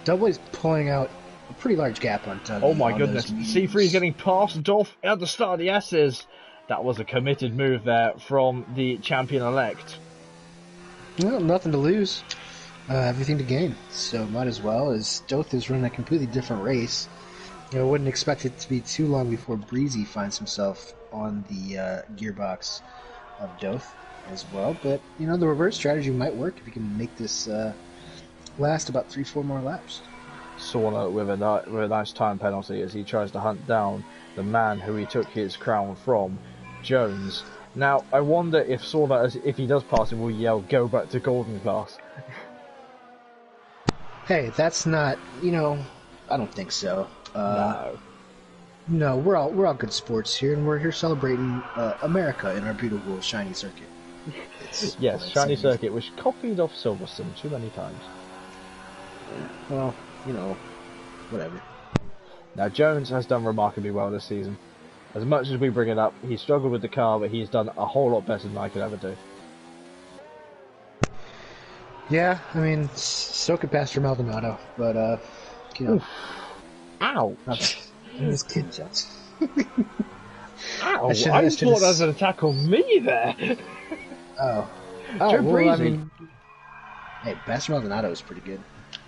Double A's pulling out a pretty large gap on Dougie. Oh my goodness, C3's getting past Dolph at the start of the S's. That was a committed move there from the champion-elect. Well, nothing to lose, everything to gain. So might as well, as Doth is running a completely different race. I wouldn't expect it to be too long before Breezy finds himself on the gearbox of Doth as well. But, the reverse strategy might work if you can make this last about 3-4 more laps. Sauna with a nice time penalty as he tries to hunt down the man who he took his crown from, Jones. Now, I wonder if Sauna, if he does pass him, will yell, "Go back to golden class." Hey, that's not, I don't think so. No, we're all good sports here, and we're here celebrating America in our beautiful shiny circuit. Yes, shiny circuit, which copied off Silverstone too many times. Well, whatever. Now, Jones has done remarkably well this season. As much as we bring it up, he struggled with the car, but he's done a whole lot better than I could ever do. Yeah, I mean, so could Pastor Maldonado, but, Oof. Ow! This kid jumps. Ow! I thought that was an attack on me there! Joe Breezy. I mean, hey, Pastor Maldonado is pretty good.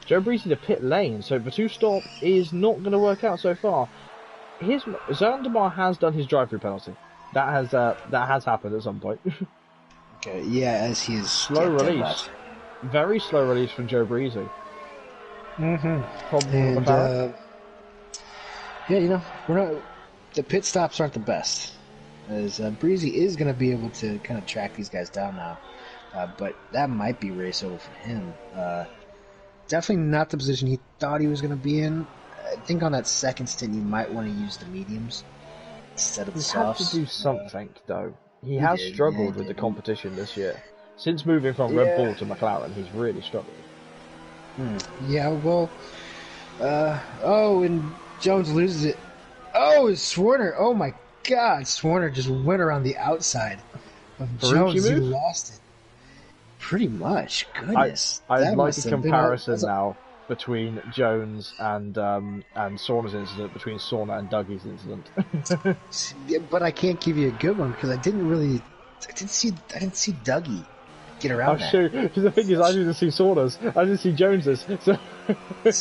Joe Breezy to pit lane, so the two-stop is not going to work out so far. Zandermar has done his drive-through penalty. That has happened at some point. Okay, yeah, as he is slow release, very slow release from Joe Breezy. And yeah, the pit stops aren't the best, as Breezy is going to be able to kind of track these guys down now, but that might be race over for him. Definitely not the position he thought he was going to be in. I think on that second stint, you might want to use the mediums instead of the softs. He had to do something, though. He has struggled with the competition this year. Since moving from Red Bull to McLaren, he's really struggled. Yeah, well, and Jones loses it. Oh, Swarner! Oh my God, Swarner just went around the outside of Jones. He lost it. Pretty much. Goodness. I'd like a comparison now between Jones and Sauna's incident, between Sauna and Dougie's incident. Yeah, but I can't give you a good one because I didn't see Dougie get around that. Sure. Because the thing is, I didn't see Sauna's. I didn't see Jones's. So. I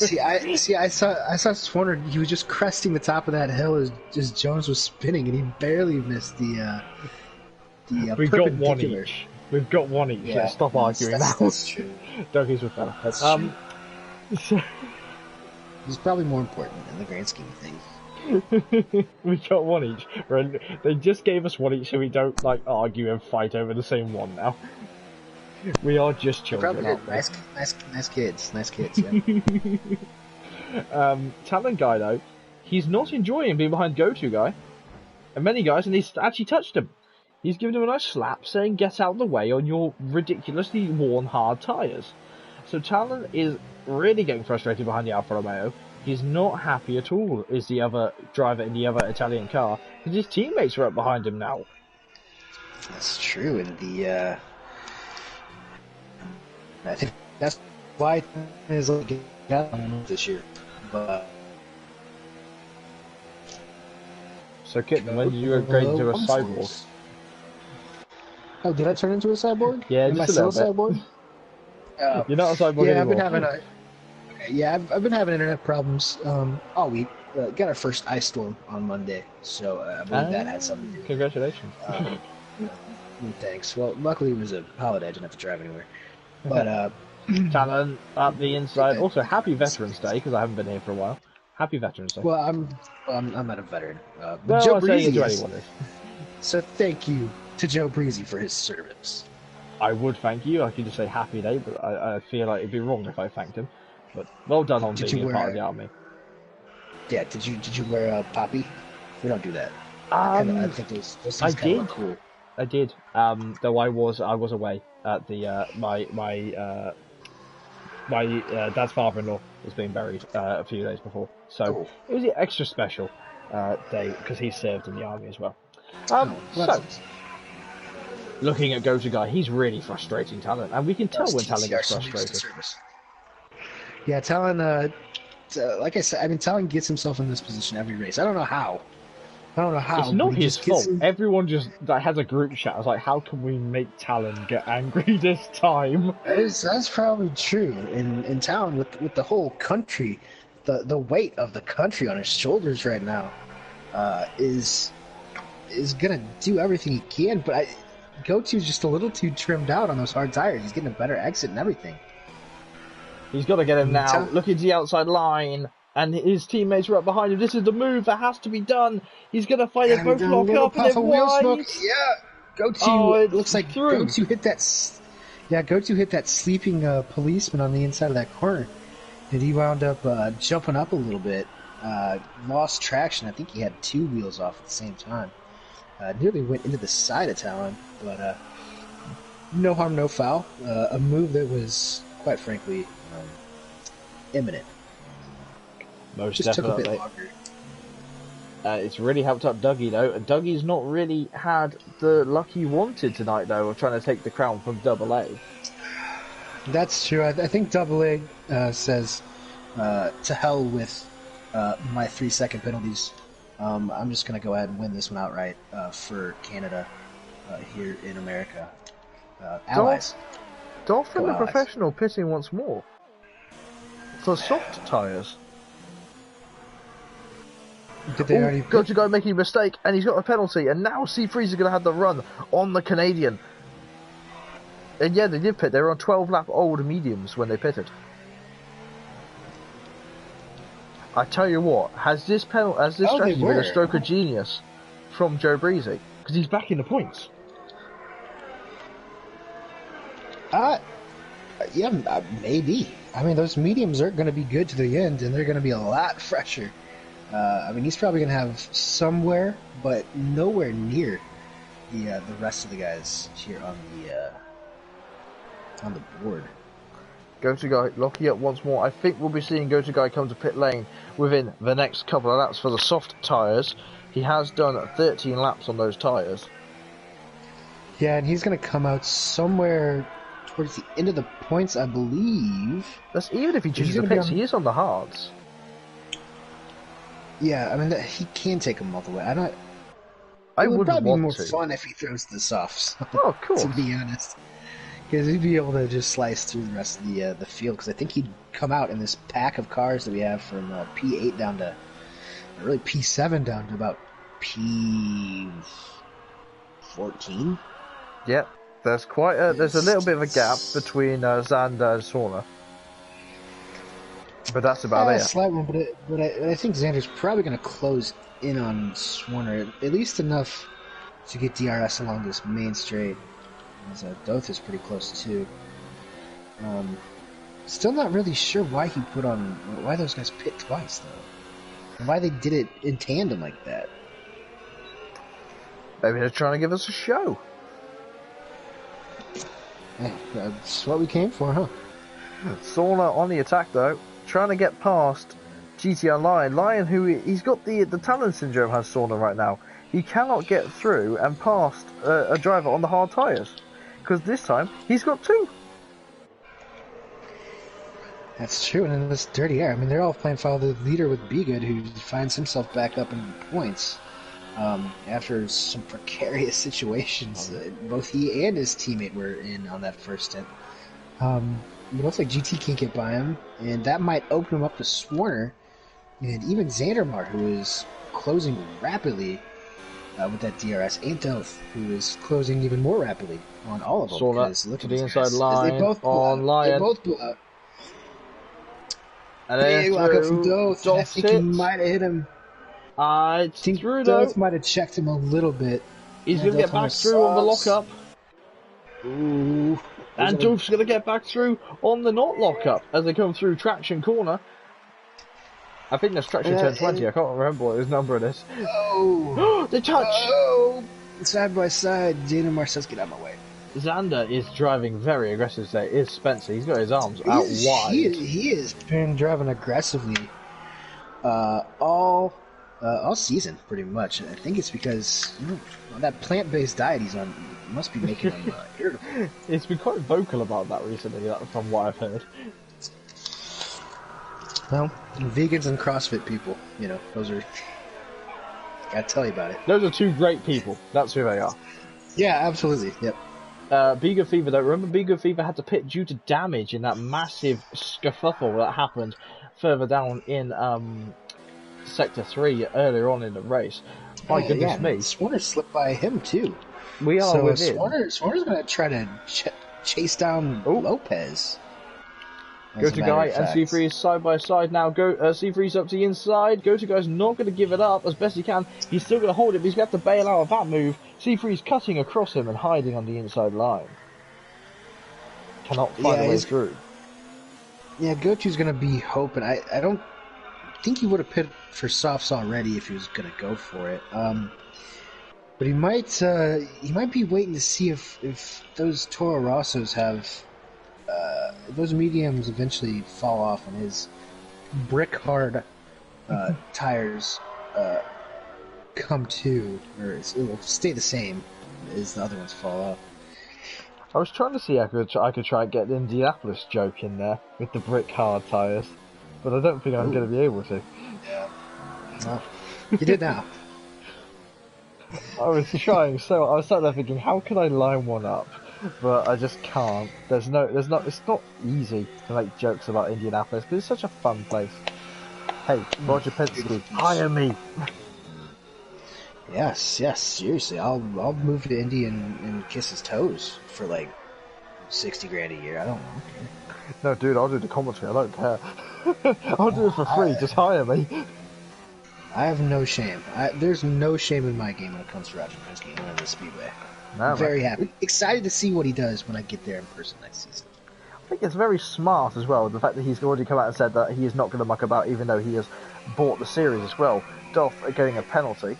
saw Swarner. He was just cresting the top of that hill as Jones was spinning, and he barely missed the We've got one each. We've got one each. Yeah, stop arguing now. That's true. Dougie's was better. That's true. He's probably more important in the grand scheme of things. We got one each. They just gave us one each, so we don't argue and fight over the same one now. We are just children. Nice kids. Yeah. Talent guy though, he's not enjoying being behind go-to guy, and many guys, and he's actually touched him. He's given him a nice slap, saying, "Get out of the way on your ridiculously worn hard tyres." So Talon is really getting frustrated behind the Alfa Romeo. He's not happy at all, is the other driver in the other Italian car, because his teammates are up behind him now. That's true, and I think that's why is this year. But so Kitten, when did you upgrade into a cyborg? Oh, did I turn into a cyborg? Yeah, Am just I a little still bit. A cyborg? You're not a cyborg anymore. I've been having internet problems all week. Got our first ice storm on Monday, so I believe that had something to do with it. Congratulations. Thanks. Well, luckily it was a holiday. I didn't have to drive anywhere. But Talon at the inside. That- Also, happy Veterans Day, because I haven't been here for a while. Happy Veterans Day. Well, I'm not a veteran, but Well, Joe I'm saying it Breezy to is. anyone is. So thank you to Joe Breezy for his service. I would thank you. I could just say happy day, but I feel like it'd be wrong if I thanked him. But well done on Did being you a part of wear? the army. Yeah, did you wear a poppy? We don't do that. I Um, think those I things kind of did. look cool. I did. Though I was away at the my dad's father-in-law was being buried a few days before, so Oh, it was an extra special day because he served in the army as well. oh, well, So looking at Go-To Guy, he's really frustrating Talon, and we can tell that's when Talon TCR gets frustrated. service. Yeah, Talon. Like I said, I mean, Talon gets himself in this position every race. I don't know how. I don't know how. It's not but he his just gets fault. him. Everyone just has a group chat. I was like, how can we make Talon get angry this time? That's probably true. In town with the whole country, the weight of the country on his shoulders right now, is gonna do everything he can. But Go-To's just a little too trimmed out on those hard tires. He's getting a better exit and everything. He's got to get him now. Tal- Look at the outside line. And his teammates are up behind him. This is the move that has to be done. He's going to fight it. Both And a lock little up and puff then of wheel smoke. wide. Yeah, Go-To. Oh, it's Looks like through. Go-To hit that. Yeah, Go-To hit that sleeping policeman on the inside of that corner, and he wound up jumping up a little bit. Lost traction. I think he had two wheels off at the same time. Nearly went into the side of Talon, but no harm, no foul. A move that was, quite frankly, imminent. Most Just took a definitely. bit longer. It's really helped up Dougie, though. And Dougie's not really had the luck he wanted tonight, though, of trying to take the crown from Double A. That's true. I think Double A says, to hell with my 3-second penalties. I'm just going to go ahead and win this one outright for Canada here in America. Allies. Dolphin Go the Allies. professional pitting once more. For soft tyres. Did they already Got to go making a mistake, and he's got a penalty, and now C3 is going to have the run on the Canadian. And yeah, they did pit. They were on 12-lap old mediums when they pitted. I tell you what, has this strategy been a stroke of genius from Joe Breezy? Because he's back in the points. Yeah, maybe. I mean, those mediums aren't going to be good to the end, and they're going to be a lot fresher. I mean, he's probably going to have somewhere, but nowhere near the rest of the guys here on the board. Go-To Guy locking up once more. I think we'll be seeing Go-To Guy come to pit lane within the next couple of laps for the soft tyres. He has done 13 laps on those tyres. Yeah, and he's going to come out somewhere towards the end of the points, I believe. That's even if he chooses the gonna be pits, on- he is on the hards. Yeah, I mean, he can take them all the way. I It would wouldn't probably be want more to. fun if he throws the softs. Oh, of course. To be honest, because he'd be able to just slice through the rest of the field. Because I think he'd come out in this pack of cars that we have from P8 down to really P7 down to about P14. Yep. There's there's a little bit of a gap between Xander and Sauna. But that's about A it. slight one, but I think Xander's probably going to close in on Swarner, at least enough to get DRS along this main straight. As Doth is pretty close too. Still not really sure why those guys pit twice though, and why they did it in tandem like that. Maybe they're trying to give us a show. Yeah, that's what we came for, huh? Sauna on the attack though, trying to get past GTR Lion. Lion, who he's got the Talon syndrome, has Sauna right now. He cannot get through and past a driver on the hard tyres. Because this time, he's got two. That's true, and in this dirty air, I mean, they're all playing follow the leader with Be Good, who finds himself back up in points after some precarious situations. Both he and his teammate were in on that first stint. It looks like GT can't get by him, and that might open him up to Swarner, and even Xandermar, who is closing rapidly with that DRS, and Doth, who is closing even more rapidly on all of them. Saw that Look to at the these inside guys. line They both blew on out. Lion. They both blew out. And then Big lockup from through. Doth. I think he might have hit him. It's I think through Doth though. might have checked him a little bit. He's going to get back through on the lockup. Ooh. And Doth's going to get back through on the not lockup as they come through traction corner. I think that's traction turn 20. I can't remember what his number it is. Oh. The touch! Oh. Side by side, Dana Marcel, get out of my way. Xander is driving very aggressive today. Is Spencer. He's got his arms out wide. He has been driving aggressively all season, pretty much. I think it's because that plant-based diet he's on must be making him irritable. He's been quite vocal about that recently, from what I've heard. Well, vegans and CrossFit people, those are... Gotta tell you about it. Those are two great people. That's who they are. Yeah, absolutely. Yep. Be Fever, though. Remember, Be Fever had to pit due to damage in that massive scuffle that happened further down in Sector 3 earlier on in the race. My goodness me. Swarner slipped by him, too. We are within. Swarner's going to try to chase down Lopez. Go to Guy and C3 is side by side now. C3's up to the inside. Go to Guy's not going to give it up as best he can. He's still going to hold it, but he's going to have to bail out of that move. C3's cutting across him and hiding on the inside line. Cannot find a way through. Yeah, Gochu's going to be hoping. I don't think he would have pit for softs already if he was going to go for it. But he might be waiting to see if those Toro Rossos have... those mediums eventually fall off and his brick hard tires come to, or it will stay the same as the other ones fall off. I was trying to see if I could try and get the Indianapolis joke in there with the brick hard tires, but I don't think I'm going to be able to. Yeah. Well, you did now. I was trying I was sat there thinking, how can I line one up? But I just can't. It's not easy to make jokes about Indianapolis because it's such a fun place. Hey, Roger Penske, hire me. Yes, seriously, I'll move to Indy and kiss his toes for like $60,000 a year. I don't know. No, dude, I'll do the commentary. I don't care. I'll do it for free. Just hire me. I have no shame. There's no shame in my game when it comes to Roger Penske going to the Speedway. I'm very happy. Excited to see what he does when I get there in person next season. I think it's very smart as well, the fact that he's already come out and said that he is not going to muck about, even though he has bought the series as well. Doff getting a penalty.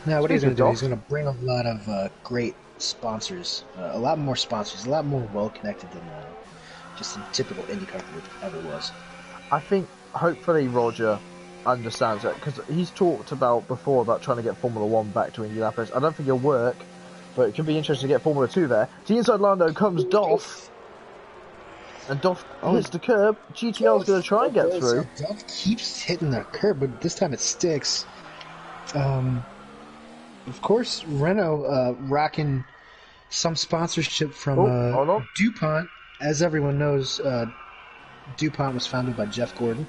Now, what he's going to do, he's going to bring a lot of great sponsors, a lot more sponsors, a lot more well-connected than just a typical IndyCar group ever was. I think, hopefully, Roger understands that, because he's talked before about trying to get Formula 1 back to Indianapolis. I don't think it'll work, but it could be interesting to get Formula 2 there. To the inside line, though, comes Doff, and Doff hits the curb. GTR's going to try and get through. Doff keeps hitting the curb, but this time it sticks. Of course, Renault rocking some sponsorship from DuPont. As everyone knows, DuPont was founded by Jeff Gordon.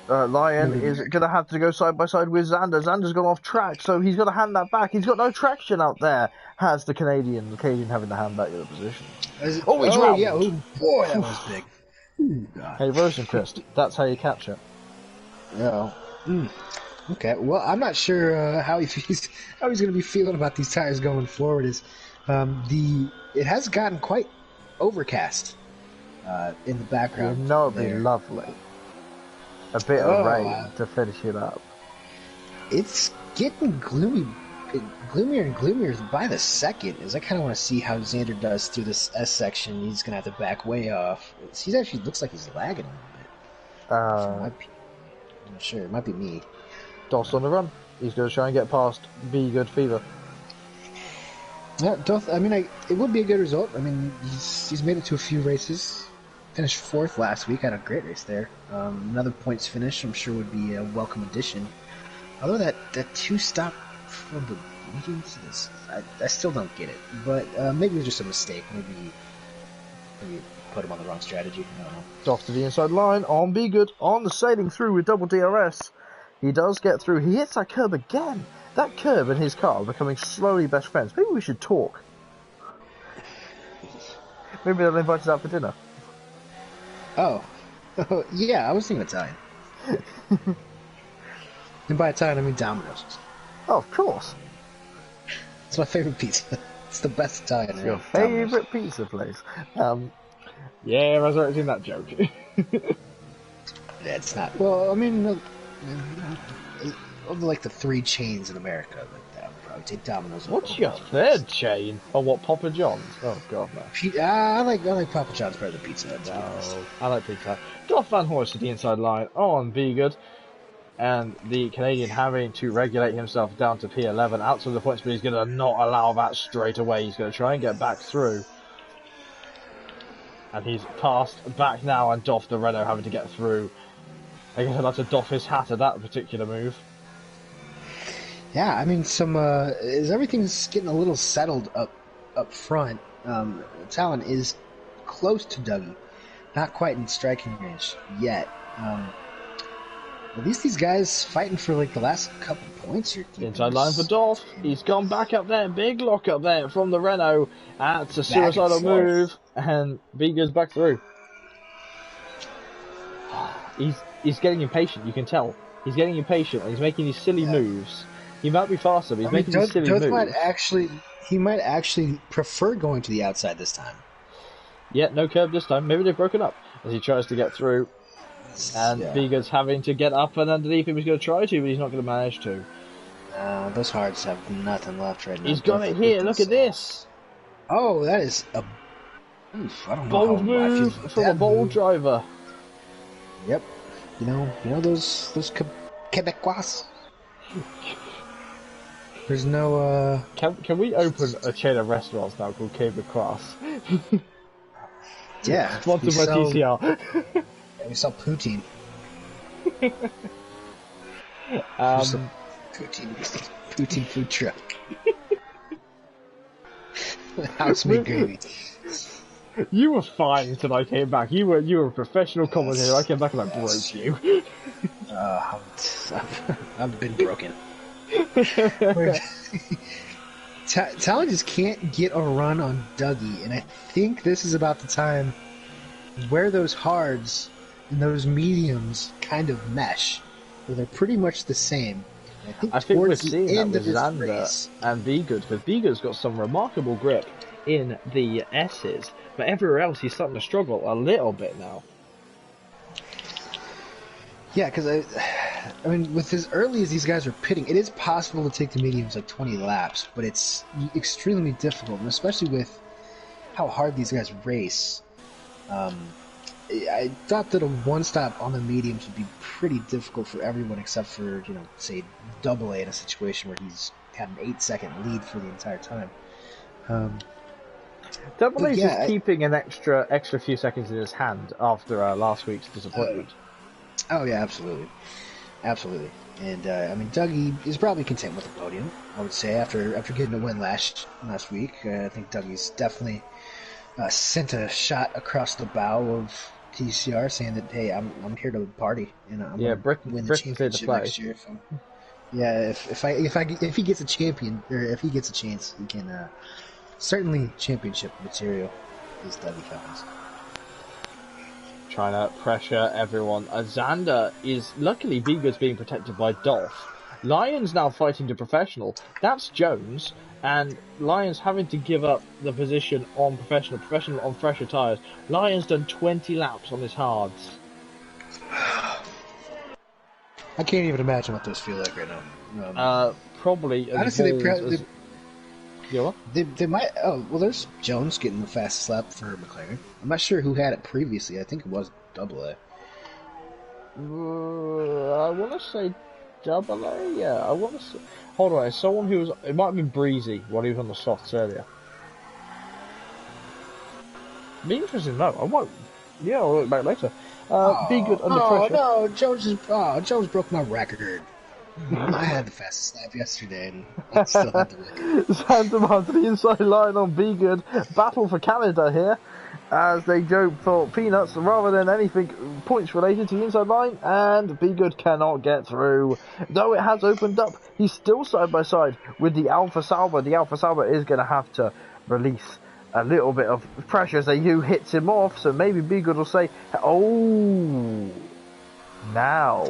Lion is going to have to go side by side with Xander. Xander's gone off track, so he's got to hand that back. He's got no traction out there. Has the Canadian having to hand back the position. He's round. Yeah, boy, that was big. Hey, Rosenquist, that's how you catch it. Yeah. Okay. Well, I'm not sure how he's going to be feeling about these tires going forward. It has gotten quite overcast in the background. You know, it'd be lovely. A bit of rain to finish it up. It's getting gloomier and gloomier by the second, as I kind of want to see how Xander does through this S section. He's going to have to back way off. He actually looks like he's lagging a little bit. I'm not sure. It might be me. Doss on the run. He's going to try and get past Be Good Fever. Yeah, Doth, I mean, it would be a good result. I mean, he's made it to a few races. Finished 4th last week. Had a great race there. Another points finish, I'm sure, would be a welcome addition. Although that 2-stop from the mediums, I still don't get it. But maybe it was just a mistake. Maybe put him on the wrong strategy. I don't know. Off to the inside line on Be Good on the sailing through with double DRS. He does get through. He hits that curb again. That curb and his car are becoming slowly best friends. Maybe we should talk. Maybe they'll invite us out for dinner. Oh. Yeah, I was thinking Italian. And by Italian, I mean Domino's. Oh, of course. It's my favorite pizza. It's the best Italian. Your favourite pizza place. Yeah, I was seen that joke. It's not. Well, I mean, of like the 3 chains in America, like I would probably take Domino's. What's your third chain? Oh, what, Papa John's? Oh, God, no. I like Papa John's better than Pizza Hut. No, I like Pizza Hut. Dolph Van Horst to the inside line on Be Good. And the Canadian having to regulate himself down to P11 outside the points, but he's going to not allow that straight away. He's going to try and get back through. And he's passed back now, and Dolph the Renault having to get through. I guess I'd like to doff his hat at that particular move. Yeah, I mean, as everything's getting a little settled up front, Talon is close to Dougie. Not quite in striking range yet. At least these guys fighting for like the last couple points here. Inside line for Dolph. He's gone back up there. Big lock up there from the Renault. That's a suicidal move. And B goes back through. He's getting impatient, you can tell. He's getting impatient and he's making these silly moves. He might be faster, but he's making these silly moves. He might actually prefer going to the outside this time. Yeah, no curb this time. Maybe they've broken up as he tries to get through. And Vigo's having to get up and underneath him. He's going to try to, but he's not going to manage to. Those hards have nothing left right now. He's got it here. Look at this. Oh, that is a I don't know bold move from a bold driver. Yep. You know those Quebecois. There's no. Can we open a chain of restaurants now called Quebecois? Yeah. Sponsored by TCR. We sell poutine. Poutine food truck. House made gravy. You were fine until I came back. You were a professional commentator. I came back and I broke you. I've been broken. Talon just can't get a run on Dougie, and I think this is about the time where those hards and those mediums kind of mesh, where they're pretty much the same. I think we're seeing that with Xander and Be-Good, because Be-Good's got some remarkable grip in the S's, but everywhere else he's starting to struggle a little bit now. Yeah, because I mean, with as early as these guys are pitting, it is possible to take the mediums like 20 laps, but it's extremely difficult, and especially with how hard these guys race. I thought that a one-stop on the mediums would be pretty difficult for everyone except for, say, Double A in a situation where he's had an 8-second lead for the entire time. Double A is just keeping an extra few seconds in his hand after last week's disappointment. Oh yeah, absolutely. And I mean, Dougie is probably content with the podium. I would say after getting a win last week, I think Dougie's definitely sent a shot across the bow of TCR, saying that hey, I'm here to party, and I'm gonna win the championship next year. If he gets a champion, or if he gets a chance, he can certainly championship material is Dougie Fountains. Trying to pressure everyone. Xander is luckily Be-Good's being protected by Dolph. Lyon's now fighting to professional. That's Jones, and Lyon's having to give up the position on professional on fresher tyres. Lyon's done 20 laps on his hards. I can't even imagine what those feel like right now. Probably. Honestly, they might. Oh, well, there's Jones getting the fastest lap for McLaren. I'm not sure who had it previously. I think it was Double A. I want to say Double A. Yeah, I want to say. Hold on, someone who was. It might have been Breezy while he was on the softs earlier. Be interesting to know. I won't. Yeah, I'll look back later. Be good under pressure. No, Jones broke my record. I had the fastest lap yesterday, and I still had the record. Xander to the inside line on Be Good. Battle for Canada here. as they go for peanuts rather than anything points related to the inside line, and Be Good cannot get through. Though it has opened up, he's still side by side with the Alpha Sauber. The Alpha Sauber is going to have to release a little bit of pressure as Yu hits him off, so maybe Be Good will say, oh, now.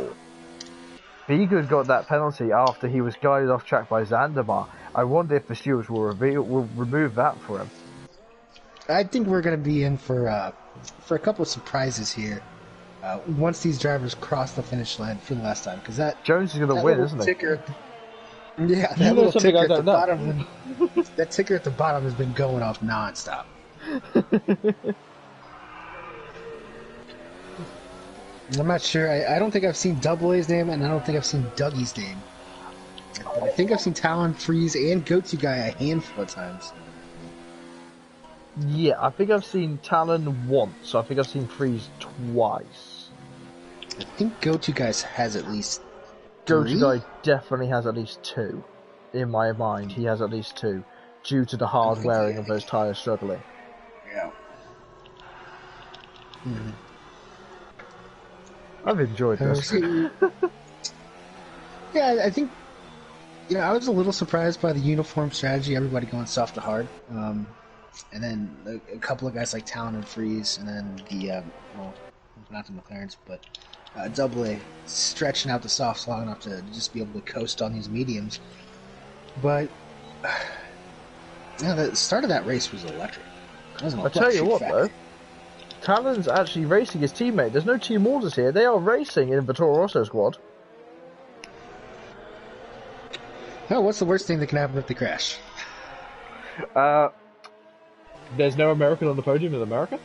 Be Good got that penalty after he was guided off track by Zandamar. I wonder if the stewards will remove that for him. I think we're going to be in for a couple of surprises here once these drivers cross the finish line for the last time. Because that Jones is going to win, isn't he? Yeah, that little ticker at the bottom. That ticker at the bottom has been going off nonstop. I'm not sure. I don't think I've seen Double A's name, and I don't think I've seen Dougie's name. But I think I've seen Talon, Freeze, and Goatee Guy a handful of times. Yeah, I think I've seen Talon once. I think I've seen Freeze twice. I think Goatee Guy has at least Goatee Guy definitely has at least 2. In my mind, he has at least 2, due to the hard wearing of those tyres struggling. Yeah. Mm-hmm. I've enjoyed this. Yeah, I think, I was a little surprised by the uniform strategy, everybody going soft to hard. And then a couple of guys like Talon and Freeze, and then not the McLarens, but Double A stretching out the softs long enough to just be able to coast on these mediums. But the start of that race was electric. I tell you what, though, Talon's actually racing his teammate. There's no team orders here. They are racing in the Toro Rosso squad. Oh, what's the worst thing that can happen if they crash? There's no American on the podium in America?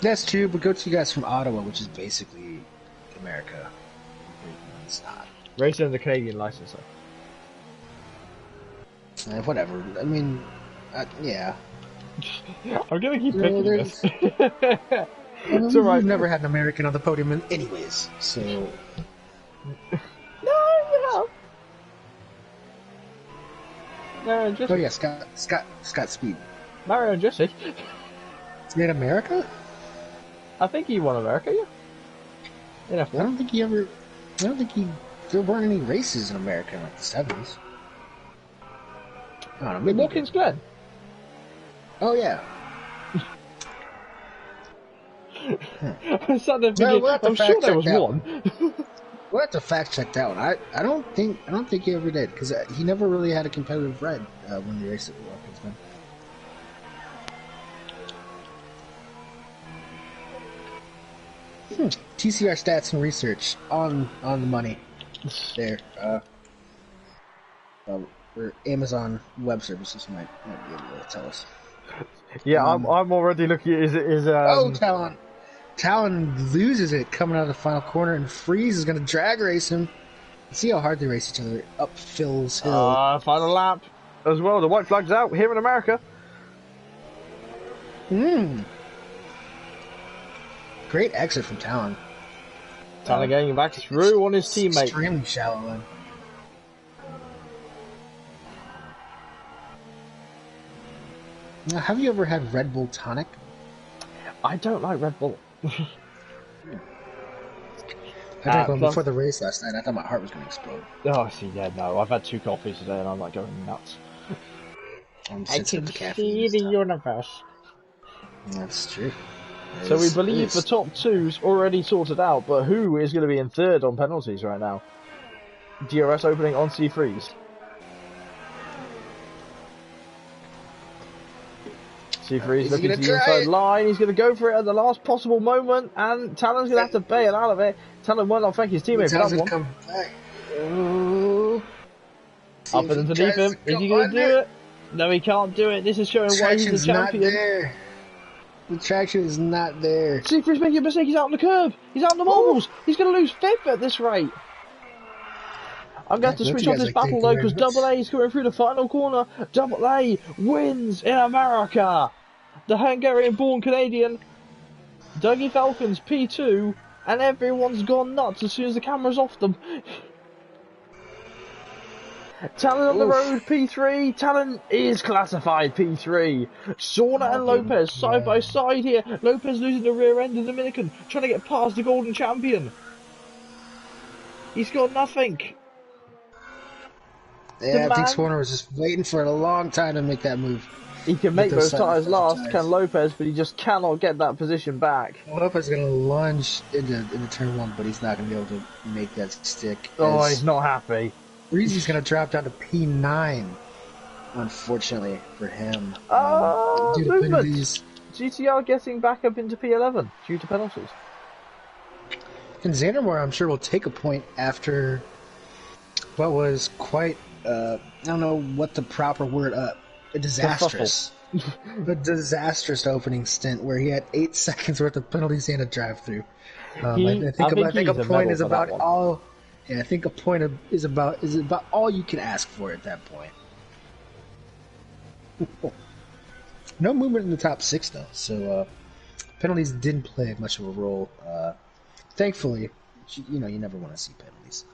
That's true, but go to you guys from Ottawa, which is basically America. It's not. Racing under Canadian license, though. Whatever. I mean, yeah. I'm gonna keep picking this. It's alright. We've never had an American on the podium anyways, so... No, you have. Mario and Jesse. Oh yeah, Scott Speed. Mario and Jesse. In America? I think he won America, yeah. I don't think there weren't any races in America in like the 70s. I don't know, maybe Watkins Glen. Oh yeah. I'm sure there was one. We'll have to fact check that one. I don't think he ever did, because he never really had a competitive red when he raced at Watkins Glen. TCR stats and research on the money. There. Or Amazon Web Services might be able to tell us. Yeah, I'm already looking at is Oh, Talon loses it coming out of the final corner, and Freeze is going to drag race him. See how hard they race each other up Phil's hill. Final lap as well. The white flag's out here in America. Great exit from Talon. Talon getting back through on his teammate. Extremely shallow one. Now, have you ever had Red Bull tonic? I don't like Red Bull. I drank one before the race last night. I thought my heart was going to explode. Oh, see, yeah, no. I've had 2 coffees today and I'm like going nuts. I can see the universe. That's true. So we believe the top 2's already sorted out, but who is going to be in 3rd on penalties right now? DRS opening on C3s. C3's looking to the inside line. He's going to go for it at the last possible moment, and Talon's going to have to bail out of it. Talon won't not thank his teammate for that one. Come back. Up and underneath him. Is he going to do it? No, he can't do it. This is showing why he's the champion. Not there. The traction is not there. C3's making a mistake. He's out on the curb. He's out on the mobiles. He's going to lose 5th at this rate. I'm going to have to switch on this battle though, because Double A is coming through the final corner. Double A wins in America. The Hungarian-born Canadian. Dougie Falcons P2, and everyone's gone nuts as soon as the camera's off them. Talon on the Oof. road, P3. Talon is classified P3. Sauna and Lopez side by side here. Lopez losing the rear end of the Dominican, trying to get past the golden champion. He's got nothing. Yeah, I think Spawner was just waiting for a long time to make that move. He can make those tyres last, can Lopez, but he just cannot get that position back. Lopez is going to lunge into turn 1, but he's not going to be able to make that stick. Oh, he's not happy. Breezy's going to drop down to P9, unfortunately for him. Due to penalties. GTR getting back up into P11 due to penalties. And Xandermore, I'm sure, will take a point after what was quite, I don't know what the proper word, a disastrous opening stint where he had 8 seconds worth of penalties and a drive-through. I think a point is about all. Yeah, I think a point is about all you can ask for at that point. No movement in the top 6 though, so penalties didn't play much of a role. Thankfully, you never want to see penalties.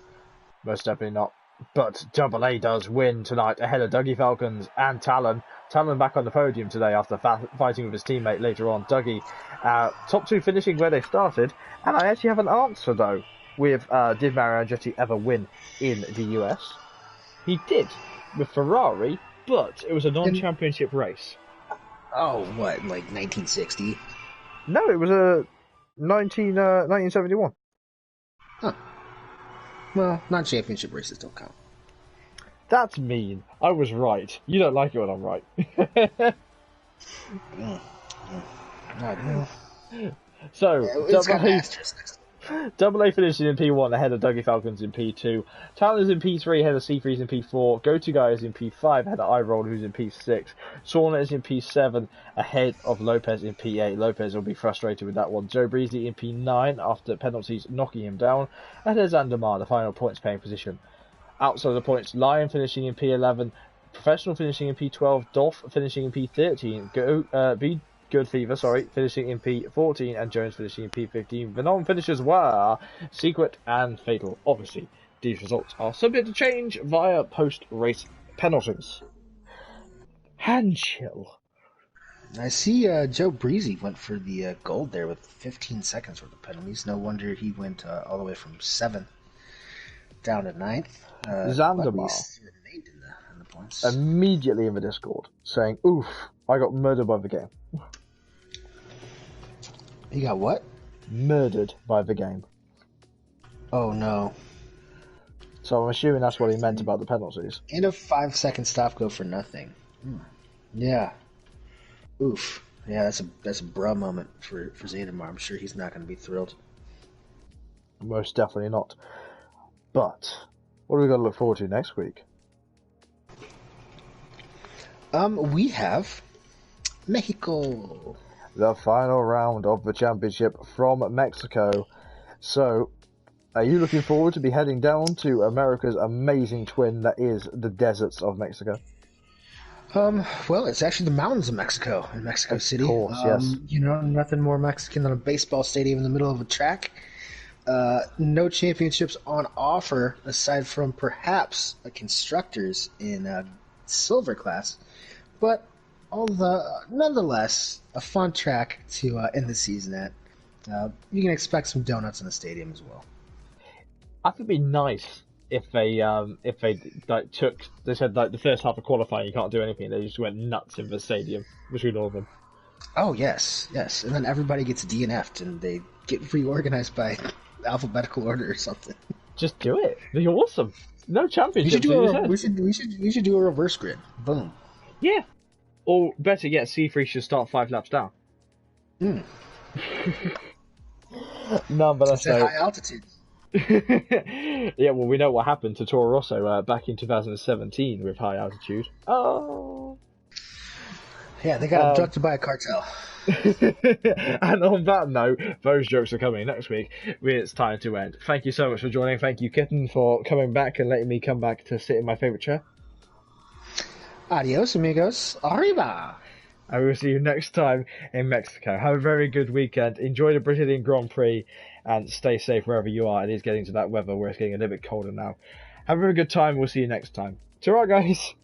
Most definitely not. But Double A does win tonight ahead of Dougie Falcons and Talon. Talon back on the podium today after fighting with his teammate later on. Dougie, top 2 finishing where they started. And I actually have an answer though with did Mario Andretti ever win in the US? He did with Ferrari, but it was a non-championship race. Oh, what, like 1960? No, it was a 1971. Huh. Well, non-championship races don't count. That's mean. I was right. You don't like it when I'm right. So, Double A finishes in P1 ahead of Dougie Falcons in P2. Talon is in P3 ahead of C3's in P4. Go-To Guy is in P5 ahead of iRoll, who's in P6. Sauna is in P7 ahead of Lopez in P8. Lopez will be frustrated with that one. Joe Breezy in P9 after penalties knocking him down. And there's Andamar, the final points paying position. Outside of the points, Lion finishing in P11. Professional finishing in P12. Dolph finishing in P13. Good Fever, finishing in P14, and Jones finishing in P15. The non-finishers were Secret and Fatal. Obviously, these results are subject to change via post-race penalties. Hand chill. I see Joe Breezy went for the gold there with 15 seconds worth of penalties. No wonder he went all the way from 7th down to 9th. Xandamar immediately in the Discord saying, "Oof, I got murdered by the game." He got what? Murdered by the game. Oh no. So I'm assuming that's what he meant about the penalties. And a 5-second stop go for nothing. Yeah. Oof. Yeah, that's a bruh moment for Xandamar. I'm sure he's not going to be thrilled. Most definitely not. But what are we going to look forward to next week? We have Mexico. The final round of the championship from Mexico. So, are you looking forward to be heading down to America's amazing twin that is the deserts of Mexico? Well, it's actually the mountains of Mexico in Mexico City. Of course, yes. Nothing more Mexican than a baseball stadium in the middle of a track. No championships on offer aside from perhaps a constructors in silver class, but nonetheless a fun track to end the season at. You can expect some donuts in the stadium as well. I think it'd be nice if they said the first half of qualifying you can't do anything. They just went nuts in the stadium between all of them. Oh yes, and then everybody gets DNF'd and they get reorganized by alphabetical order or something. Just do it. They're awesome. No championship. We should do a reverse grid. Boom. Yeah. Or better yet, C3 should start 5 laps down. No, but that's high altitude. Yeah, well, we know what happened to Toro Rosso back in 2017 with high altitude. Oh. Yeah, they got abducted by a cartel. And on that note, those jokes are coming next week. It's time to end. Thank you so much for joining. Thank you, Kitten, for coming back and letting me come back to sit in my favourite chair. Adios, amigos. Arriba. And we'll see you next time in Mexico. Have a very good weekend. Enjoy the Brazilian Grand Prix and stay safe wherever you are. It is getting to that weather where it's getting a little bit colder now. Have a very good time. We'll see you next time. Ta-ra, guys.